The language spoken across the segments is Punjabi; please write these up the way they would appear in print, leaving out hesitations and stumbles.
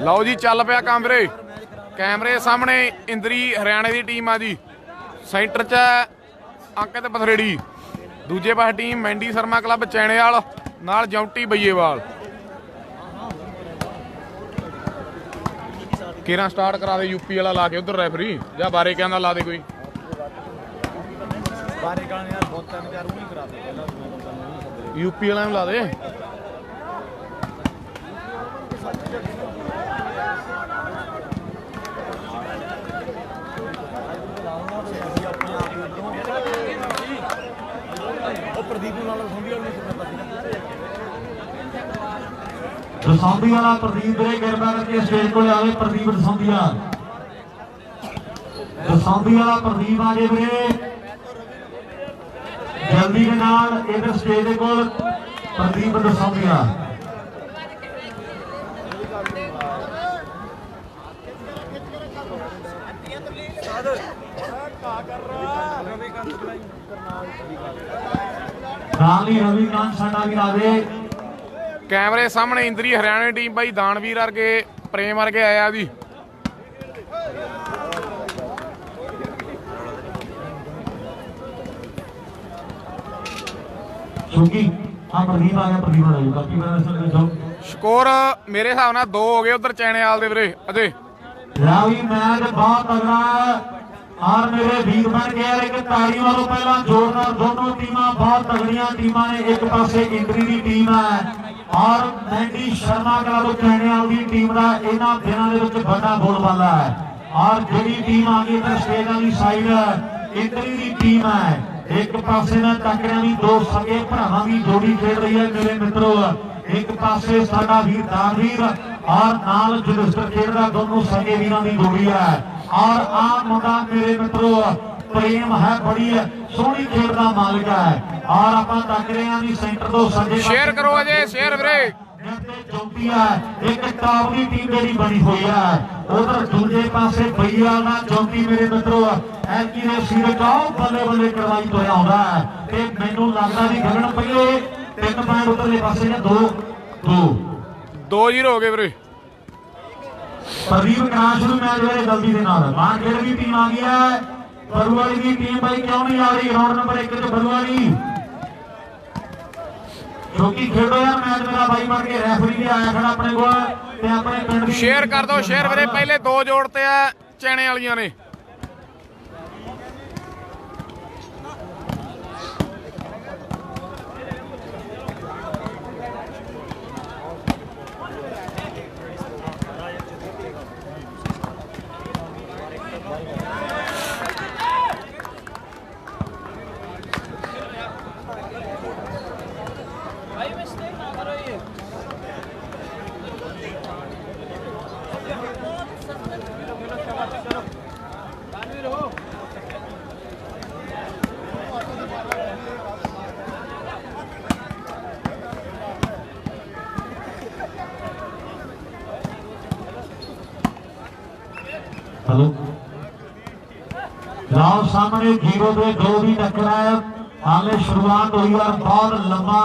ਲਓ ਜੀ ਚੱਲ ਪਿਆ ਕੰਮ ਵੀਰੇ। ਕੈਮਰੇ ਸਾਹਮਣੇ ਇੰਦਰੀ ਹਰਿਆਣੇ ਦੀ ਟੀਮ ਆ ਜੀ। ਸੈਂਟਰ 'ਚ ਅੰਕਿਤ ਪਥਰੇੜੀ, ਦੂਜੇ ਪਾਸੇ ਟੀਮ ਮੈਂਡੀ ਸ਼ਰਮਾ ਕਲੱਬ ਚੈਣੇਵਾਲ ਨਾਲ ਜੌਂਟੀ ਬਈਏਵਾਲ। ਕਿਹੜਾ ਸਟਾਰਟ ਕਰਾ ਦੇ ਯੂਪੀ ਵਾਲਾ ਲਾ ਕੇ ਉਧਰ ਰੈਫਰੀ ਜਾਂ ਬਾਰੇ ਕਹਿੰਦਾ ਲਾ ਦੇ ਕੋਈ ਯੂਪੀ ਵਾਲਾ ਨੂੰ ਲਾ ਦੇ। ਦਸੌਂਦੀ ਵਾਲਾ ਪ੍ਰਦੀਪ ਵੀਰੇ ਕਿਰਪਾ ਕਰਕੇ ਸਟੇਜ ਕੋਲ ਆਵੇ। ਪ੍ਰਦੀਪ ਦਸੌਂਦੀਆ, ਦਸੌਂਦੀ ਵਾਲਾ ਪ੍ਰਦੀਪ ਆ ਜੇ ਵੀਰੇ ਜਲਦੀ ਦੇ ਨਾਲ ਇਧਰ ਸਟੇਜ ਦੇ ਕੋਲ। ਪ੍ਰਦੀਪ ਦਸੌਂਦੀਆ ਨਾਲੀ ਰਵੀ ਕਾਂਤ ਸਾਡਾ ਵੀ ਆਵੇ। ਕੈਮਰੇ ਸਾਹਮਣੇ ਇੰਦਰੀ ਹਰਿਆਣੇ ਟੀਮ ਬਾਈ ਦਾਨਵੀਰ ਵਰਗੇ ਪ੍ਰੇਮ ਵਰਗੇ ਆਇਆ ਜੀ। ਸ਼ੁਕੀ ਆ ਪ੍ਰਦੀਪ ਆ ਗਿਆ। ਪ੍ਰਦੀਪ ਆ ਗਿਆ ਬਾਕੀ ਮੈਂ ਦੱਸਣਾ ਸਕੋਰ ਮੇਰੇ ਹਿਸਾਬ ਨਾਲ 2 ਹੋ ਗਏ ਉਧਰ ਚੈਣੇਵਾਲ ਦੇ ਵੀਰੇ। ਅਜੇ ਲਾ ਵੀ ਮੈਚ ਬਹੁਤ ਤਗੜਾ ਔਰ ਮੇਰੇ ਵੀਰ ਬਣ ਕੇ ਯਾਰ ਇੱਕ ਤਾੜੀ ਮਾਰੋ ਪਹਿਲਾਂ ਜ਼ੋਰਦਾਰ। ਦੋਨੋਂ ਟੀਮਾਂ ਬਹੁਤ ਤਗੜੀਆਂ ਟੀਮਾਂ ਨੇ। ਇੱਕ ਪਾਸੇ ਇੰਦਰੀ ਦੀ ਟੀਮ ਹੈ ਔਰ ਮੈਂਡੀ ਸ਼ਰਮਾ ਕਲੱਬ ਚੈਣੇਵਾਲ ਦੀ ਟੀਮ ਦਾ ਇਹਨਾਂ ਦਿਨਾਂ ਦੇ ਵਿੱਚ ਵੱਡਾ ਬੋਲਬਾਲਾ ਹੈ। ਔਰ ਜਿਹੜੀ ਟੀਮ ਆ ਗਈ ਇੱਧਰ ਸਟੇਜ ਵਾਲੀ ਸਾਈਡ ਇੰਦਰੀ ਦੀ ਟੀਮ ਹੈ। ਇੱਕ ਪਾਸੇ ਨਾਲ ਟੱਕਰਿਆਂ ਦੀ ਦੋ ਸਕੇ ਭਰਾਵਾਂ ਦੀ ਜੋੜੀ ਖੇਡ ਰਹੀ ਹੈ ਮੇਰੇ ਮਿੱਤਰੋ। ਇੱਕ ਪਾਸੇ ਸਾਡਾ ਵੀਰ ਦਾਨਵੀਰ ਔਰ ਨਾਲ ਜੁਗਿਸਟਰ ਖੇਡਦਾ, ਦੋਨੋਂ ਸਕੇ ਵੀਰਾਂ ਦੀ ਜੋੜੀ ਹੈ। ਔਰ ਆ ਮੁੰਡਾ ਮੇਰੇ ਮਿੱਤਰੋ ਪ੍ਰੇਮ ਹੈ, ਬੜੀ ਸੋਹਣੀ ਖੇਡ ਦਾ ਮਾਲਕ ਹੈ। ਔਰ ਆਪਾਂ ਟੱਕਰਿਆਂ ਦੀ ਸੈਂਟਰ ਤੋਂ ਸੱਜੇ ਸ਼ੇਅਰ ਕਰੋ ਅਜੇ, ਸ਼ੇਅਰ ਵੀਰੇ। ਚੌਂਕੀ ਹੈ ਇੱਕ ਟਾਪ ਦੀ ਟੀਮ ਜਿਹੜੀ ਬਣੀ ਹੋਈ ਹੈ। ਉਧਰ ਦੂਜੇ ਪਾਸੇ ਬਈਆ ਦਾ ਚੌਂਕੀ ਮੇਰੇ ਮਿੱਤਰੋ ਐਂਕੀ ਦੇ ਸਿਰ ਕਾਉ ਬੱਲੇ ਬੱਲੇ ਕਰਵਾਈ ਤੋਂ ਆਉਂਦਾ ਹੈ। ਤੇ ਮੈਨੂੰ ਲੱਗਦਾ ਵੀ ਗਗਨ ਪਹਿਲੇ 3 ਪੁਆਇੰਟ ਉਧਰਲੇ ਪਾਸੇ ਨੇ 2-0 ਹੋ ਗਏ ਵੀਰੇ। ਪ੍ਰਦੀਪ ਕਰਾ ਸ਼ੁਰੂ ਮੈਚ ਵੇਲੇ ਜਲਦੀ ਦੇ ਨਾਲ ਮਾਨਕੇੜ ਦੀ ਟੀਮ ਆ ਗਈ ਹੈ। ਬਰੂਵਾਲੀ ਦੀ ਟੀਮ ਬਾਈ ਕਿਉਂ ਨਹੀਂ ਆ ਰਹੀ? ਰਾਉਂਡ ਨੰਬਰ 1 ਤੇ ਬਰੂਵਾਲੀ ਕਿਉਂਕਿ ਖੇਡੋ ਯਾਰ ਮੈਚ ਮੇਰਾ ਬਾਈ ਬਣ ਕੇ ਰੈਫਰੀ ਵੀ ਆਇਆ ਖੜਾ ਆਪਣੇ ਕੋਲ ਤੇ ਆਪਣੇ ਪਿੰਡ ਦੀ ਸ਼ੇਅਰ ਕਰ ਦਿਓ ਸ਼ੇਅਰ ਵੀਰੇ। ਪਹਿਲੇ 2 ਜੋੜਤੇ ਆ ਚੈਣੇ ਵਾਲੀਆਂ ਨੇ। हेलो लाओ सामने 0 पे 2 भी टक्कर है। हाले शुरुआत हुई और बहुत लंबा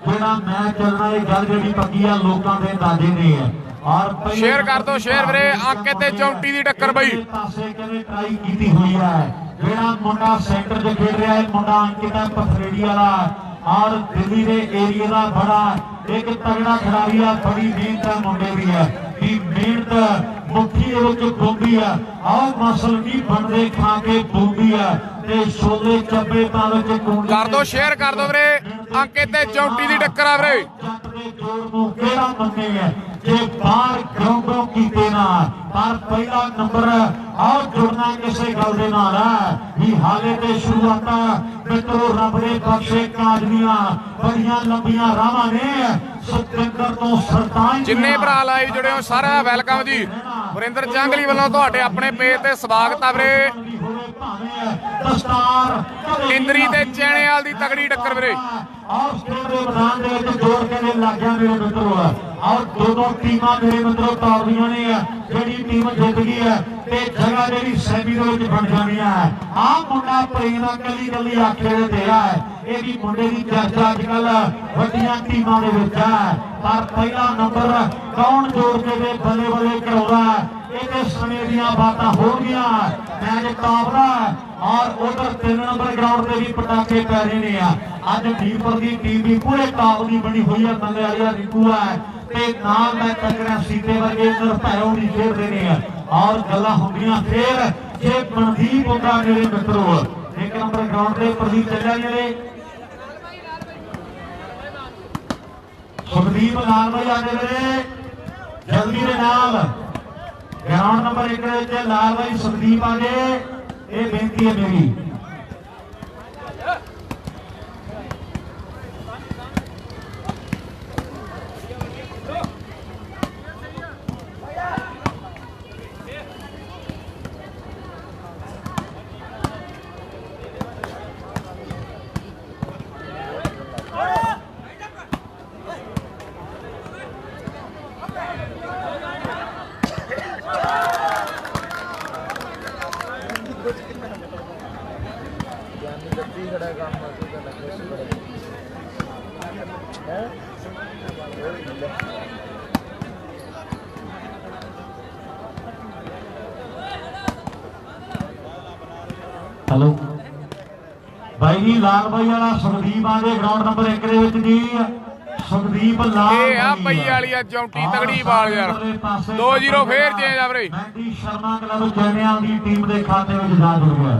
जेड़ा मैच चलना है। गल जेडी पक्की है लोकां दे अंदाजे ने है। और शेयर कर दो शेयर वीरे। अंकित ते चौंटी दी टक्कर बई पासे कहने ट्राई कीती हुई है। जेड़ा मुंडा सेंटर च खेल रहा है मुंडा अंकित पथरेड़ी वाला और दिल्ली दे एरिया का बड़ा एक तगड़ा खिलाड़ी है। बड़ी मेहनत मुंडे भी है कि मेहनत मुट्ठी दे विच बूंदी है। आओ मसल नहीं बनदे खा के बूंदी है ते छोले चब्बे तां विच कुंडी कर दो शेयर कर दो वीरे। अंकित ते चौंटी दी टक्कर आ वीरे। जट दे जोर नूं किहड़ा मंने है जे बाहर ग्राउंडों कीते ना पर पहला नंबर आओ जुड़ना किसी गल दे नाल है भी हाले ते शुरुआत मित्रो रब दे बख्शे काजलियां बड़ियां लंबियां राहां ने। सतिंदर तो सरताज जिन्ने भरा लाइव जुड़े हो सारा वेलकम जी। वरिंदर जंगली वालों तुहाडे अपने पेज ते स्वागत है वीरे। इंदरी ते चैणेवाल दी तगड़ी टक्कर वीरे। और स्टेट के मैदान दे विच जोर के लग गया मेरे मित्रों। और दोनों टीमां मेरे मित्रों तौरदियां ने। जेड़ी टीम जित गई है ਤੇ ਜਗ੍ਹਾ ਜਿਹੜੀ ਸੈਮੀ ਦੇ ਵਿੱਚ ਬਣ ਜਾਣੀ ਹੈ। ਆਹ ਮੁੰਡਾ ਪ੍ਰੇਮ ਦਾ ਕੱਲੀ ਆਖੇ ਦੇ ਤੇਰਾ ਹੈ। ਇਹ ਵੀ ਮੁੰਡੇ ਦੀ ਚਰਚਾ ਅੱਜ ਕੱਲ ਵੱਡੀਆਂ ਟੀਮਾਂ ਦੇ ਵਿੱਚ ਹੈ। ਪਰ ਪਹਿਲਾ ਨੰਬਰ ਕੌਣ ਜੋੜ ਕੇ ਦੇ ਬੱਲੇ ਬੱਲੇ ਕਰਾਉਂਦਾ ਇਹਦੇ ਸਮੇਂ ਦੀਆਂ ਬਾਤਾਂ ਹੋ ਗਈਆਂ। ਮੈਚ ਟਾਪਦਾ ਔਰ ਉਧਰ 3 ਨੰਬਰ ਗਰਾਊਂਡ ਤੇ ਵੀ ਪਟਾਕੇ ਪੈ ਰਹੇ ਨੇ। ਅੱਜ ਡੀਪਰ ਦੀ ਟੀਮ ਵੀ ਪੂਰੇ ਟਾਪ ਦੀ ਬਣੀ ਹੋਈ ਹੈ। ਬੰਦੇ ਵਾਲੀ ਰਿੰਕੂ ਹੈ ਤੇ ਨਾਲ ਮੈਂ ਟੱਕਰਿਆ ਸੀਤੇ ਵਰਗੇ ਨਿਰਭੈਰੋਂ ਨਹੀਂ ਖੇਡਦੇ ਨੇ ਔਰ ਗੱਲਾਂ ਹੁੰਦੀਆਂ ਫੇਰ ਜੇ ਮਨਦੀਪ ਹੁੰਦਾ ਮੇਰੇ ਮਿੱਤਰੋ 1 ਨੰਬਰ ਗਰਾਊਂਡ ਦੇ ਪ੍ਰਦੀਪ ਚੱਲਿਆ ਜਿਹੜੇ ਸੁਖਦੀਪ ਲਾਲ ਭਾਈ ਆਦੇ ਵੀਰੇ ਜਲਦੀ ਦੇ ਨਾਲ ਗਰਾਊਂਡ ਨੰਬਰ 1 ਦੇ ਵਿੱਚ ਲਾਲ ਭਾਈ ਸੁਖਦੀਪ ਆ ਗਏ। ਇਹ ਬੇਨਤੀ ਹੈ ਮੇਰੀ। हेलो भाई जी लाल भाई वाला सुखदीप आगे ग्राउंड नंबर 1 ਦੇ ਵਿੱਚ ਜੀ ਸੁਖਦੀਪ ਲਾਲ ਇਹ ਆ ਪਈ ਵਾਲੀ ਆ ਚੌਂਟੀ ਤਗੜੀ ਬਾਲ ਯਾਰ 2-0 ਫੇਰ ਚੇਂਜ ਆ ਵੀਰੇ। ਮੈਂਡੀ ਸ਼ਰਮਾ ਕਲੱਬ ਚੈਨਿਆਲ ਦੀ ਟੀਮ ਦੇ ਖਾਤੇ ਵਿੱਚ ਜਾ ਜੁੜ ਗਿਆ।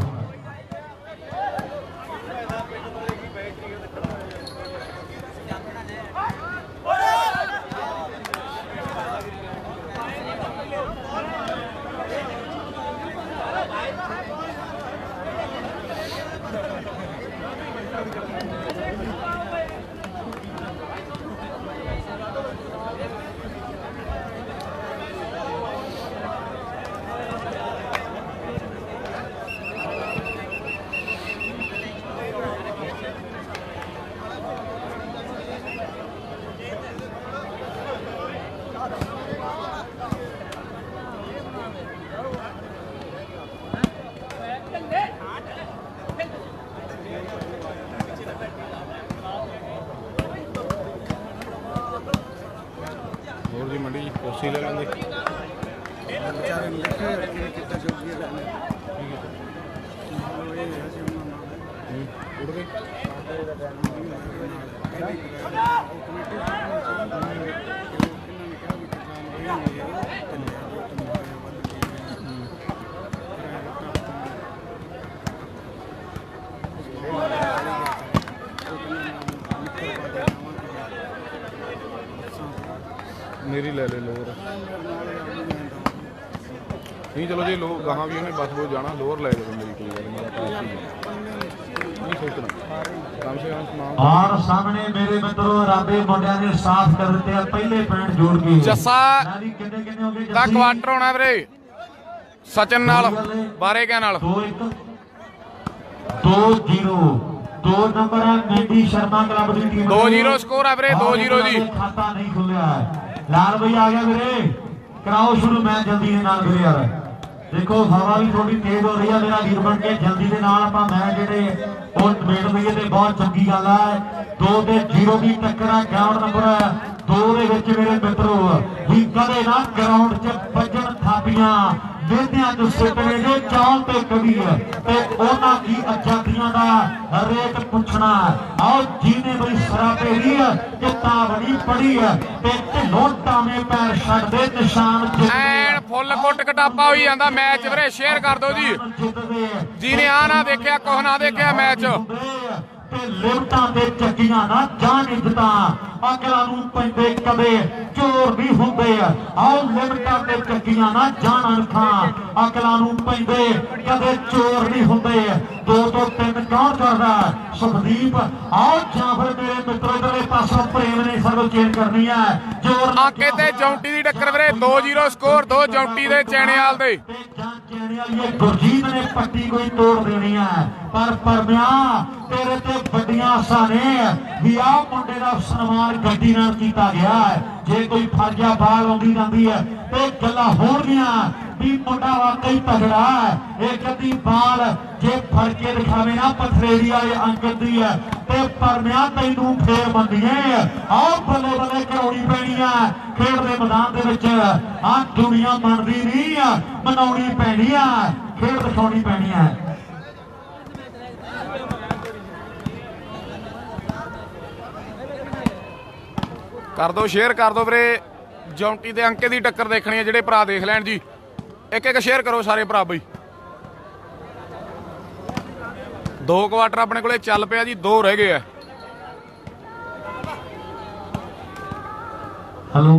ਹੋਰ ਜੀ ਮੰਡੀ ਜੀ ਕੋਸੀ ਲੈ ਲੈਂਦੇ ਵਿਚਾਰੇ ਨੂੰ ਦੇਖੇ ਕਿੱਦਾਂ ਜੋਗੀ ਲੈਣੇ ਉੜ ਗਏ मेरी ले ले लोअर नहीं चलो जी लो गहाँ भी उन्हें बस वो जाना लोअर ले लो मेरी कोई गल मेरा पास ही नहीं सोचना कम से कम समान। और सामने मेरे मित्रों राबे मुंडिया ने साफ कर दिते हैं पहले पॉइंट जोड़ के जस्सा कितने हो गए दा क्वार्टर होना वीरे सचिन नाल बारे क्या नाल 2-0 2 नंबर है मेंडी शर्मा क्लब की टीम 2-0 स्कोर है वीरे 2-0 जी खाता नहीं खुलिया है। लाल भाई आ गया वीरे कराओ शुरू मैच जल्दी के नाल वीरे यार देखो हवा भी थोड़ी तेज हो रही है मेरा वीर बन के जल्दी के नाल ਆਪਾਂ मैच ਜਿਹੜੇ ਉਹ ਨਿਬੇੜ ਲਈਏ ਤੇ ਬਹੁਤ ਚੰਗੀ ਗੱਲ ਹੈ। 2-0 ਦੀ ਟੱਕਰ ਹੈ ਗਰਾਊਂਡ ਨੰਬਰ 2 ਦੇ ਵਿੱਚ ਮੇਰੇ ਮਿੱਤਰੋ ਵੀ ਕਦੇ ਨਾ ਗਰਾਊਂਡ 'ਚ ਵੱਜਣ ਥਾਪੀਆਂ ਵੇਦਿਆਂ ਤੋਂ ਸਿੱਟਣੇ ਜੋ ਚਾਲ ਤੇ ਕਵੀ ਹੈ ਤੇ ਉਹਨਾਂ ਦੀ ਆਜ਼ਾਦੀਆਂ ਦਾ ਰੇਟ ਪੁੱਛਣਾ ਆਓ ਜੀਨੇ ਬਈ ਸਰਾਪੇ ਦੀ ਕਿਤਾਬੜੀ ਪੜੀ ਹੈ ਤੇ ਢਿੱਲੋਂ ਟਾਵੇਂ ਪੈਰ ਛੱਡਦੇ ਨਿਸ਼ਾਨ ਐਨ ਫੁੱਲ ਕੁੱਟ ਕਟਾਪਾ ਹੋਈ ਜਾਂਦਾ ਮੈਚ ਵੀਰੇ ਸ਼ੇਅਰ ਕਰ ਦਿਓ ਜੀ ਜਿਹਨੇ ਆ ਨਾ ਦੇਖਿਆ ਕੁਛ ਨਾ ਦੇਖਿਆ ਮੈਚ ਤੇ ਲਿਮਟਾਂ ਤੇ ਚੱਕੀਆਂ ਨਾ ਜਾਣ ਇੱਜ਼ਤਾਂ ਅਕਲਾਂ ਨੂੰ ਪੈਂਦੇ ਕਦੇ ਚੋਰ ਵੀ ਹੁੰਦੇ ਆ ਆਓ ਲਿਮਟਾਂ ਤੇ ਚੱਕੀਆਂ ਨਾ ਜਾਣ ਅਣਖਾਂ ਅਕਲਾਂ ਨੂੰ ਪੈਂਦੇ ਕਦੇ ਚੋਰ ਨਹੀਂ ਹੁੰਦੇ 2 ਤੋਂ 3 ਕੌਣ ਕਰਦਾ ਸੁਖਦੀਪ ਆਓ ਜਾਂ ਫਿਰ ਮੇਰੇ ਮਿੱਤਰੋ ਇਧਰਲੇ ਪਾਸੋਂ ਪ੍ਰੇਮ ਨੇ ਸਰਵ ਚੇਂਜ ਕਰਨੀ ਹੈ ਜੋਰ ਆਕੇ ਤੇ ਜੌਂਟੀ ਦੀ ਟੱਕਰ ਵੀਰੇ 2-0 ਸਕੋਰ 2 ਜੌਂਟੀ ਦੇ ਚੈਣੇਵਾਲ ਦੇ ਗੁਰਜੀਤ ਨੇ ਪੱਟੀ ਕੋਈ ਤੋੜ ਦੇਣੀ ਹੈ ਪਰ ਪਰਮਿਆ ਤੇਰੇ ਤੇ ਵੱਡੀਆਂ ਆਸਾਂ ਨੇ ਵੀ ਆਹ ਮੁੰਡੇ ਦਾ ਸਨਮਾਨ ਗੱਡੀ ਨਾਲ ਕੀਤਾ ਗਿਆ ਹੈ। ਜੇ ਕੋਈ ਫਰਜਾ ਬਾਲ ਆਉਂਦੀ ਜਾਂਦੀ ਹੈ ਤੇ ਗੱਲਾਂ ਹੋਣਗੀਆਂ भी मुंडा वाकई तगड़ा है। एक अद्धी बाल जे फड़ के दिखावे ना पथरेड़ी वाले अंकत दी है ते परमिया तैनू फेर मंदिए आओ बल्ले बल्ले कराउणी पैनी है खेड दे मैदान दे विच आ दुनिया मनदी नहीं है मनाउणी पैनी है खेड दिखाउणी पैनी है। कर दो शेयर कर दो वीरे जौंटी ते अंके दी टक्कर देखनी है जिहड़े भरा देख लैण जी एक एक शेयर करो सारे भरा बई। 2 क्वार्टर अपने कोले चल पिया जी 2 रह गए है। हेलो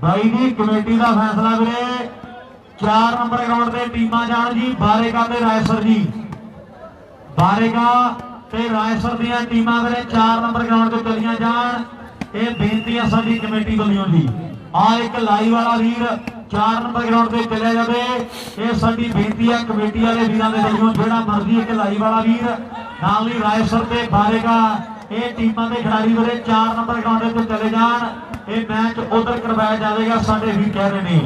भाई जी कमेटी का फैसला वीरे 4 नंबर ग्राउंड से टीमां जाण जी बारेगा ते रायसर जी बारेगा ते रायसर दीयां टीमां वीरे 4 नंबर ग्राउंड ते चलियां जाण। ये बेनती है साडी कमेटी वालों जी आ एक लाइव वाला वीर 4 नंबर ग्राउंड से चलिया जाए ये साडी बेनती है कमेटी वाले वीरां दे वल्लों जेड़ा मर्जी एक लाइव वाला वीर नाल ही रायसर ते बारेगा ये टीमां दे खिडारी वीरे 4 नंबर ग्राउंड ते चले जाण। ये मैच उधर करवाया जाएगा साडे वीर कह रहे ने।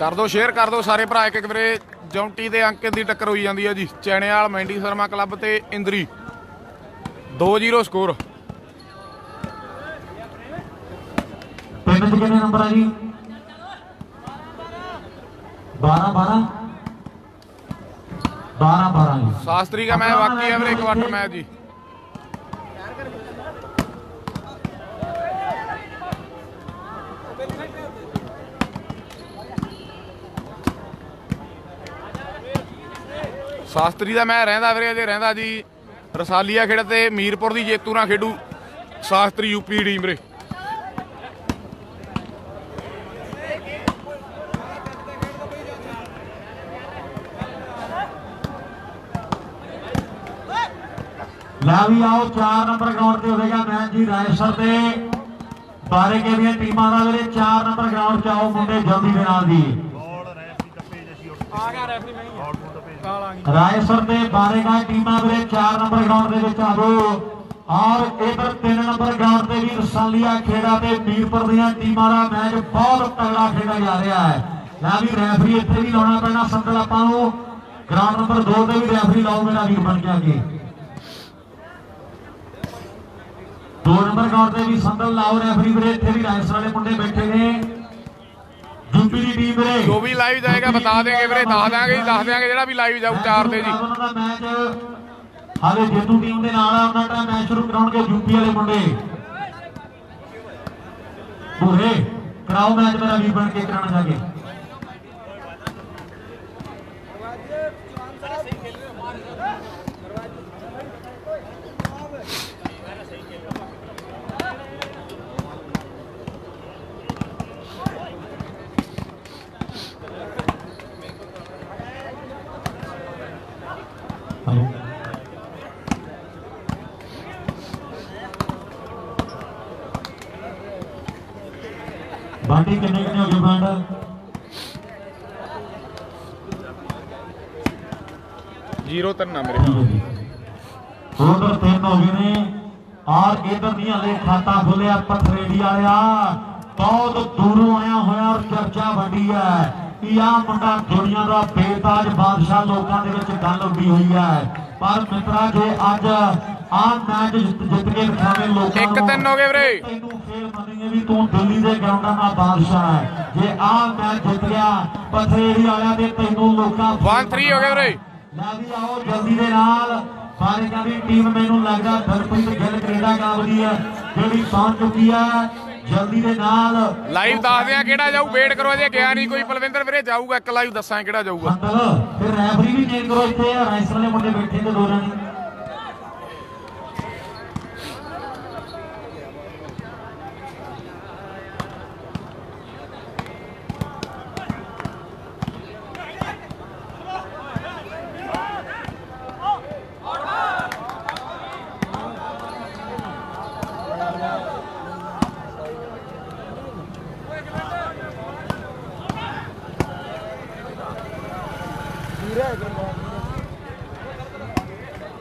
कर दो शेयर कर दो सारे भरा एक एक वीरे जौंटी ते अंके दी टक्कर होई जांदी है जी चैणेवाल मैंडी शर्मा क्लब ते इंदरी 2-0 स्कोर। पिंड च किन्ने नंबर है जी 12 शास्त्री का मैच बाकी है वीरे क्वार्टर मैच जी। शास्त्री का मैच रहिंदा वीरे अजे रहिंदा जी रसालिया खेड़ ते मीरपुर की जेतू ना खेडू शास्त्री यूपी टीम वीरे। ला भी आओ 4 नंबर ग्राउंड से होगा मैच जी रायसर ते बारेके दी टीमां दा वीरे 4 नंबर ग्राउंड च आओ मुंडे जल्दी दे नाल जी रायसर ते बारेगा टीमां वीरे 4 नंबर ग्राउंड दे विच आओ और इधर 3 नंबर ग्राउंड ते भी रसालिया खेड़ा ते मीरपुर दीयां टीमां दा मैच बहुत तगड़ा खेड़ा जा रहा है। ला भी रैफरी इत्थे भी लाउणा पैना संदल आपां नूं ग्राउंड नंबर 2 ते भी रैफरी लाओ मेरा वीर बन के अगे 2 नंबर ग्राउंड ते भी संदल लाओ रैफरी वीरे इत्थे भी रायसर वाले मुंडे बैठे ने यूपी दी टीम वीरे जो भी लाइव जाएगा बता देंगे वीरे दस देंगे जेड़ा भी लाइव जाऊ 4 ते जी उन्हां दा मैच हाले जेतू टीम दे नाल उन्हां दा मैच शुरू कराउणगे यूपी वाले मुंडे पूरे कराओ मैच मेरा वीर बन के कराना जाके। बाटी किन्ने किन्ने हो गए बैंड 0-3 मेरे उधर 3 हो गए ने और इधर नहीं हले खाता खोलिया पथरेड़ी वाला बहुत दूरों आया होया और चर्चा बड़ी है कि आ मुंडा दुनिया का बेताज बादशाह लोगों के विच गल उड्डी हुई है पर मित्रा जे अज आ मैच जित के दिखावे लोगों 1-3 हो गए वीरे तैनू खेल मनेंगे भी तू दिल्ली दे ग्राउंडां दा बादशाह है जे आ मैच जित गया पथरेड़ी वाला ते तैनू लोकां 1-3 हो गए वीरे ला भी आओ जल्दी दे नाल सारे का भी टीम मैनू लगदा दरप्रीत गिल कनेडा गावदी है जेडी पहुंच चुकी है जल्दी दे नाल लाइव दस दियां केड़ा जाऊ वेट करो अजे गया नहीं कोई पलविंदर वीरे जाऊगा एक लाइव दसां केड़ा जाऊगा फिर रेफरी भी चेंज करो इत्थे राइस वाले मुंडे बैठे ते 2 जने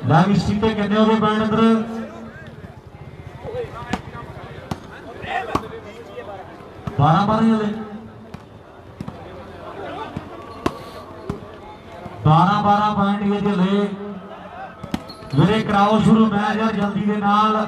लाइव सीटे कितने हो गए बैंड अंदर 12 ਹਲੇ 12 ਪੁਆਇੰਟ ਵਿੱਚ ਹਲੇ ਵੀਰੇ ਕਰਾਓ ਸ਼ੁਰੂ ਮੈਚ ਯਾਰ ਜਲਦੀ ਦੇ ਨਾਲ।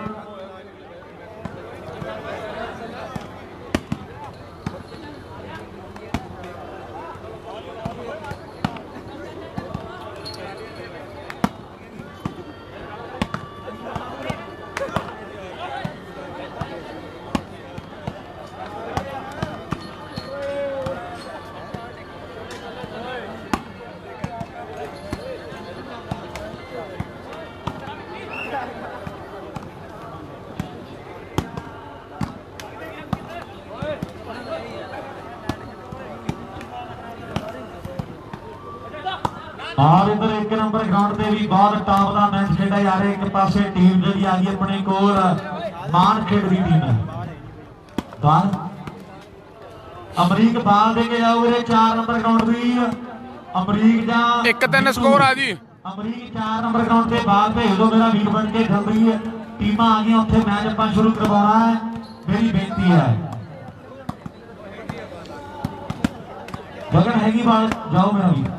और इधर एक नंबर ग्राउंड से भी बहुत टॉप का मैच खेड़ा जा रहा है। एक पासे टीम जी आ गई अपने कोल मान खेड की टीम है बाल अमरीक बाल दे के जाओ 4 नंबर ग्राउंड भी अमरीक जा 1-3 स्कोर आ जी। अमरीक 4 नंबर ग्राउंड से बाल भेज दो मेरा वीर बन के चल रही है टीम आ गई उत्थे मैच अपन शुरू करवाना है। मेरी बेनती है गगन हैगी बाल जाओ मेरा वीर।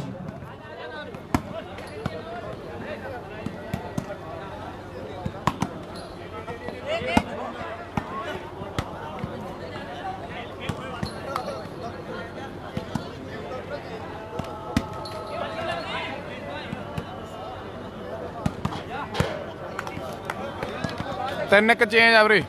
ਤਿੰਨ ਇੱਕ ਚੇਂਜ ਆ ਵੀਰੇ।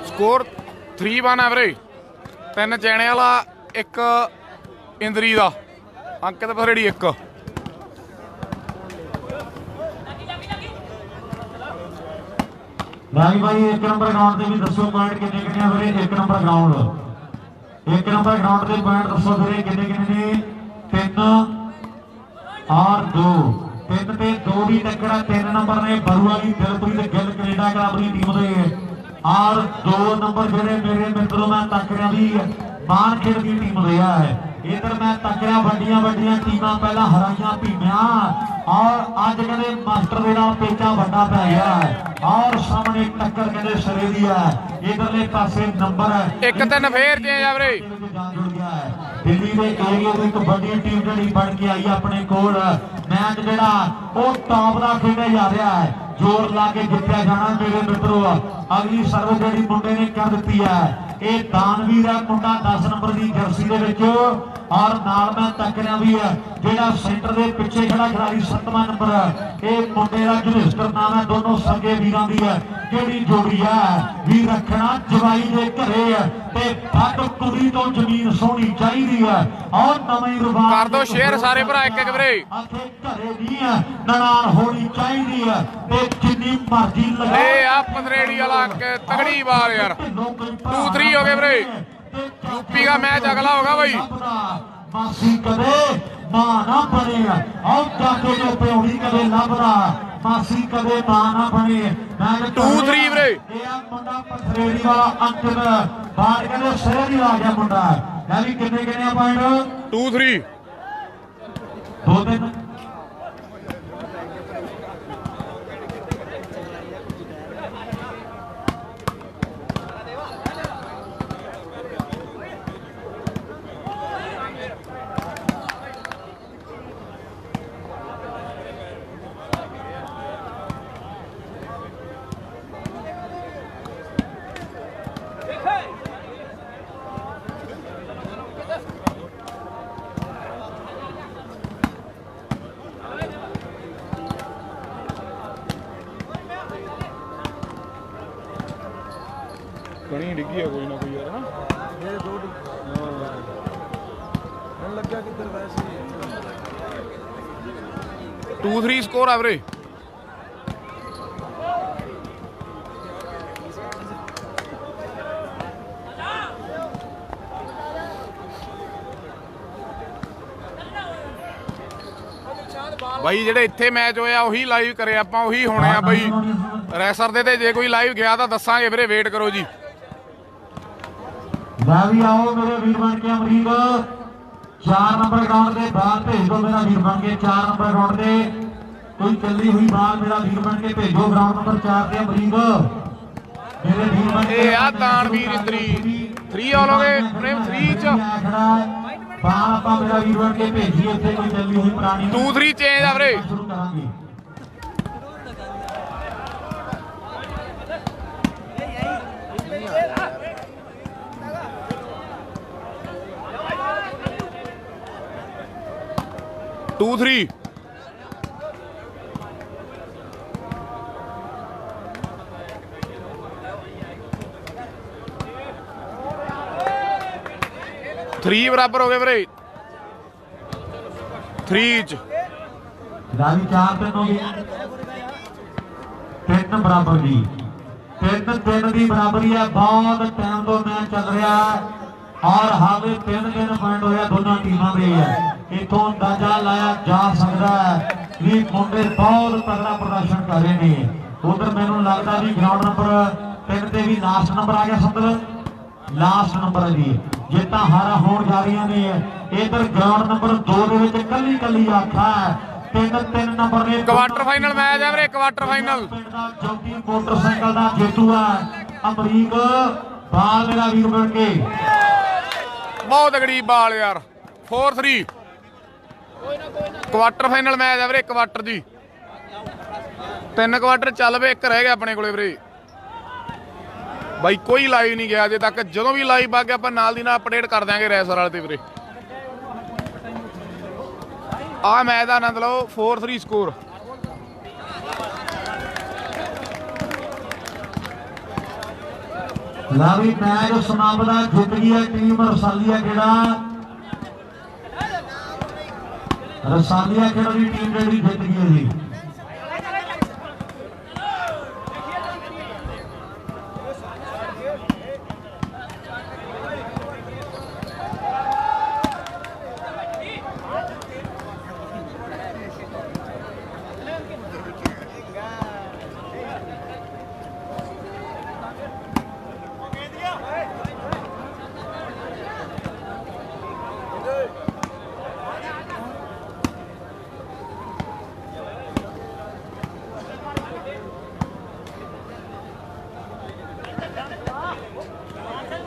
स्कोर 3-1 है वीरे। 3 चैने वाला 1 इंद्री का अंकित पथरेड़ी 1। भाई 1 नंबर ग्राउंड से भी दसो पॉइंट कितने कितने वीरे। 1 नंबर ग्राउंड 1 नंबर ग्राउंड से पॉइंट दसो वीरे कितने कितने ने 3 और 2 3 पे 2 भी टक्कर 3 नंबर ने बरुआ की दिलप्रीत गिल कनेडा क्लब की टीम दे और 2 नंबर जेडे मेरे मित्रों मैं तक रहा भी मान खेड की टीम रहा है। इधर मैं तक रहा वड्डियां टीमां पहला हराइया भीमिया और अज कहते मास्टर दे नाल पेचा वड्डा पै गया है और सामने टक्कर कहते सरे दी है। इधरले पासे नंबर है 1-3 फेर चेंज आ वीरे। जुड़ गया है दिल्ली के एरिया की एक बड़ी टीम जी बन के आई अपने कोल मैच जोड़ा वो टॉप का खेडा जा रहा है। जोर ला के जितया जाना मेरे मित्रों। अगली सर्व जी मुंडे ने कर दी है ये दानवीर है मुंडा 10 नंबर की जर्सी के और नाल मैं तक रहा भी है जेड़ा सेंटर के पिछे खड़ा खिलाड़ी 7वां नंबर ये मुंडे का जुनिस्टर नाम है। दोनों सगे वीरां दी है जेड़ी जोड़ी है भी रखना जवाई दे घरे ते फट कुड़ी तो जमीन सोनी चाहिए है और नवीं रुबान कर दो शेयर सारे भरा एक वीरे। आखे घरे दी है ननान होनी चाहिए है ते जिन्नी मर्जी लगा ए आ पथरेड़ी वाला तगड़ी बार यार 2-3 हो गए वीरे। यूपी का मैच अगला होगा भाई। मासी कदे मां ना बने और जाके जो प्योड़ी कदे लभदा मासी कदे मां ना बने। मैं 2-3 वीरे। ये मुंडा पथरेड़ी वाला अंकित बाहर कहते शहर ही आ गया मुंडा है भी कितने कितने पॉइंट 2-3 2-3 2 ਕਣੀ ਡਿੱਗੀ ਆ ਕੋਈ ਨਾ ਕੋਈ ਯਾਰ ਨਾ ये दो मन लग गया किधर वैसे 2-3 ਸਕੋਰ ਆ ਵੀਰੇ। ਬਾਈ ਜਿਹੜੇ ਇੱਥੇ ਮੈਚ ਹੋਇਆ ਉਹੀ ਲਾਈਵ ਕਰੇ ਆਪਾਂ, ਉਹੀ ਹੋਣੇ ਆ ਬਾਈ ਰੈਸਰ ਦੇ। ਤੇ ਜੇ ਕੋਈ ਲਾਈਵ ਗਿਆ ਤਾਂ ਦੱਸਾਂਗੇ ਵੀਰੇ, ਵੇਟ ਕਰੋ ਜੀ। ਲੈ ਵੀ ਆਓ ਮੇਰੇ ਵੀਰ ਬਣ ਕੇ ਅਮਰੀਕ 4 ਨੰਬਰ ਗਰਾਊਂਡ ਦੇ ਬਾਹਰ ਭੇਜ ਦਿਓ ਮੇਰਾ ਵੀਰ ਬਣ ਕੇ 4 ਨੰਬਰ ਗਰਾਊਂਡ ਦੇ ਕੋਈ ਚੱਲੀ ਹੋਈ ਬਾਲ ਮੇਰਾ ਵੀਰ ਬਣ ਕੇ ਭੇਜੋ ਗਰਾਊਂਡ ਨੰਬਰ 4 ਤੇ ਅਮਰੀਕ ਮੇਰੇ ਵੀਰ ਬਣ ਕੇ। ਇਹ ਆ ਦਾਨਵੀਰ ਇੰਦਰੀ 3 ਆਲੋਗੇ ਫਰੇਮ 3 ਚ ਬਾਲ ਆਪਾਂ ਮੇਰਾ ਵੀਰ ਬਣ ਕੇ ਭੇਜੀਏ ਇੱਥੇ ਕੋਈ ਚੱਲੀ ਹੋਈ ਪੁਰਾਣੀ 2-3 ਚੇਂਜ ਆ ਵੀਰੇ। ਸ਼ੁਰੂ ਕਰਾਂਗੇ। टू थ्री थ्री बराबर हो गए ਵੀਰੇ 3 ਚ ਰਾਵੀ 4 ਤੇ 9 3 ਬਰਾਬਰ ਦੀ 3 ਦੀ ਬਰਾਬਰੀ ਹੈ। ਬਹੁਤ ਟਾਈਮ ਤੋਂ ਮੈਚ ਚੱਲ ਰਿਹਾ ਹੈ ਔਰ ਹਾਲੇ 3 ਪੁਆਇੰਟ ਹੋਇਆ ਦੋਨਾਂ ਟੀਮਾਂ ਦੇ ਹੈ। ਇਥੋਂ ਅੰਦਾਜ਼ਾ ਲਾਇਆ ਜਾ ਸਕਦਾ ਹੈ ਵੀ ਮੁੰਡੇ ਬਹੁਤ ਤਗੜਾ ਪ੍ਰਦਰਸ਼ਨ ਕਰ ਰਹੇ ਨੇ। ਉਧਰ ਮੈਨੂੰ ਲੱਗਦਾ ਵੀ ਗਰਾਊਂਡ ਨੰਬਰ 3 ਤੇ ਵੀ ਲਾਸਟ ਨੰਬਰ ਆ ਗਿਆ ਸੰਦਲ, ਲਾਸਟ ਨੰਬਰ ਦੀ ਜਿੱਤਾਂ ਹਾਰਾਂ ਹੋਣ ਜਾ ਰਹੀਆਂ ਨੇ। ਇਧਰ ਗਰਾਊਂਡ ਨੰਬਰ 2 ਦੇ ਵਿੱਚ ਕੱਲੀ ਆਖਾ ਹੈ 3 ਨੰਬਰ ਨੇ ਕੁਆਟਰ ਫਾਈਨਲ ਮੈਚ ਹੈ ਵੀਰੇ, ਕੁਆਟਰ ਫਾਈਨਲ। ਪਿੰਡ ਦਾ ਜੋਗੀ ਮੋਟਰਸਾਈਕਲ ਦਾ ਜੇਤੂ ਹੈ ਅਮਰੀਕ ਬਾਲ ਮੇਰਾ ਵੀਰ ਬਣ ਕੇ। ਬਹੁਤ ਤਗੜੀ ਬਾਲ ਯਾਰ 4-3 ਕੁਆਟਰ ਫਾਈਨਲ ਮੈਚ ਹੈ ਵੀਰੇ, ਕੁਆਟਰ ਜੀ 3 ਕੁਆਟਰ ਚੱਲ ਪਏ, 1 ਰਹਿ ਗਿਆ ਆਪਣੇ ਕੋਲੇ ਵੀਰੇ। ਬਾਈ ਕੋਈ ਲਾਈਵ ਨਹੀਂ ਗਿਆ ਅਜੇ ਤੱਕ, ਜਦੋਂ ਵੀ ਲਾਈਵ ਆ ਗਿਆ ਆਪਾਂ ਨਾਲ ਦੀ ਨਾਲ ਅਪਡੇਟ ਕਰ ਦਿਆਂਗੇ ਰੈਸਰ ਵਾਲੇ ਤੇ ਵੀਰੇ। ਆ ਮੈਚ ਦਾ ਆਨੰਦ ਲਓ 4-3 ਸਕੋਰ। ਲਾਵੀ ਮੈਚ ਸਮਾਪਦਾ ਜਿੱਤ ਗਈ ਹੈ ਟੀਮ ਰਸਾਲੀਆ ਖੇੜਾ। ਰਸਾਲੀਆ ਖੇੜਾ ਦੀ ਟੀਮ ਜਿਹੜੀ ਜਿੱਤ ਗਈ ਹੈ ਜੀ।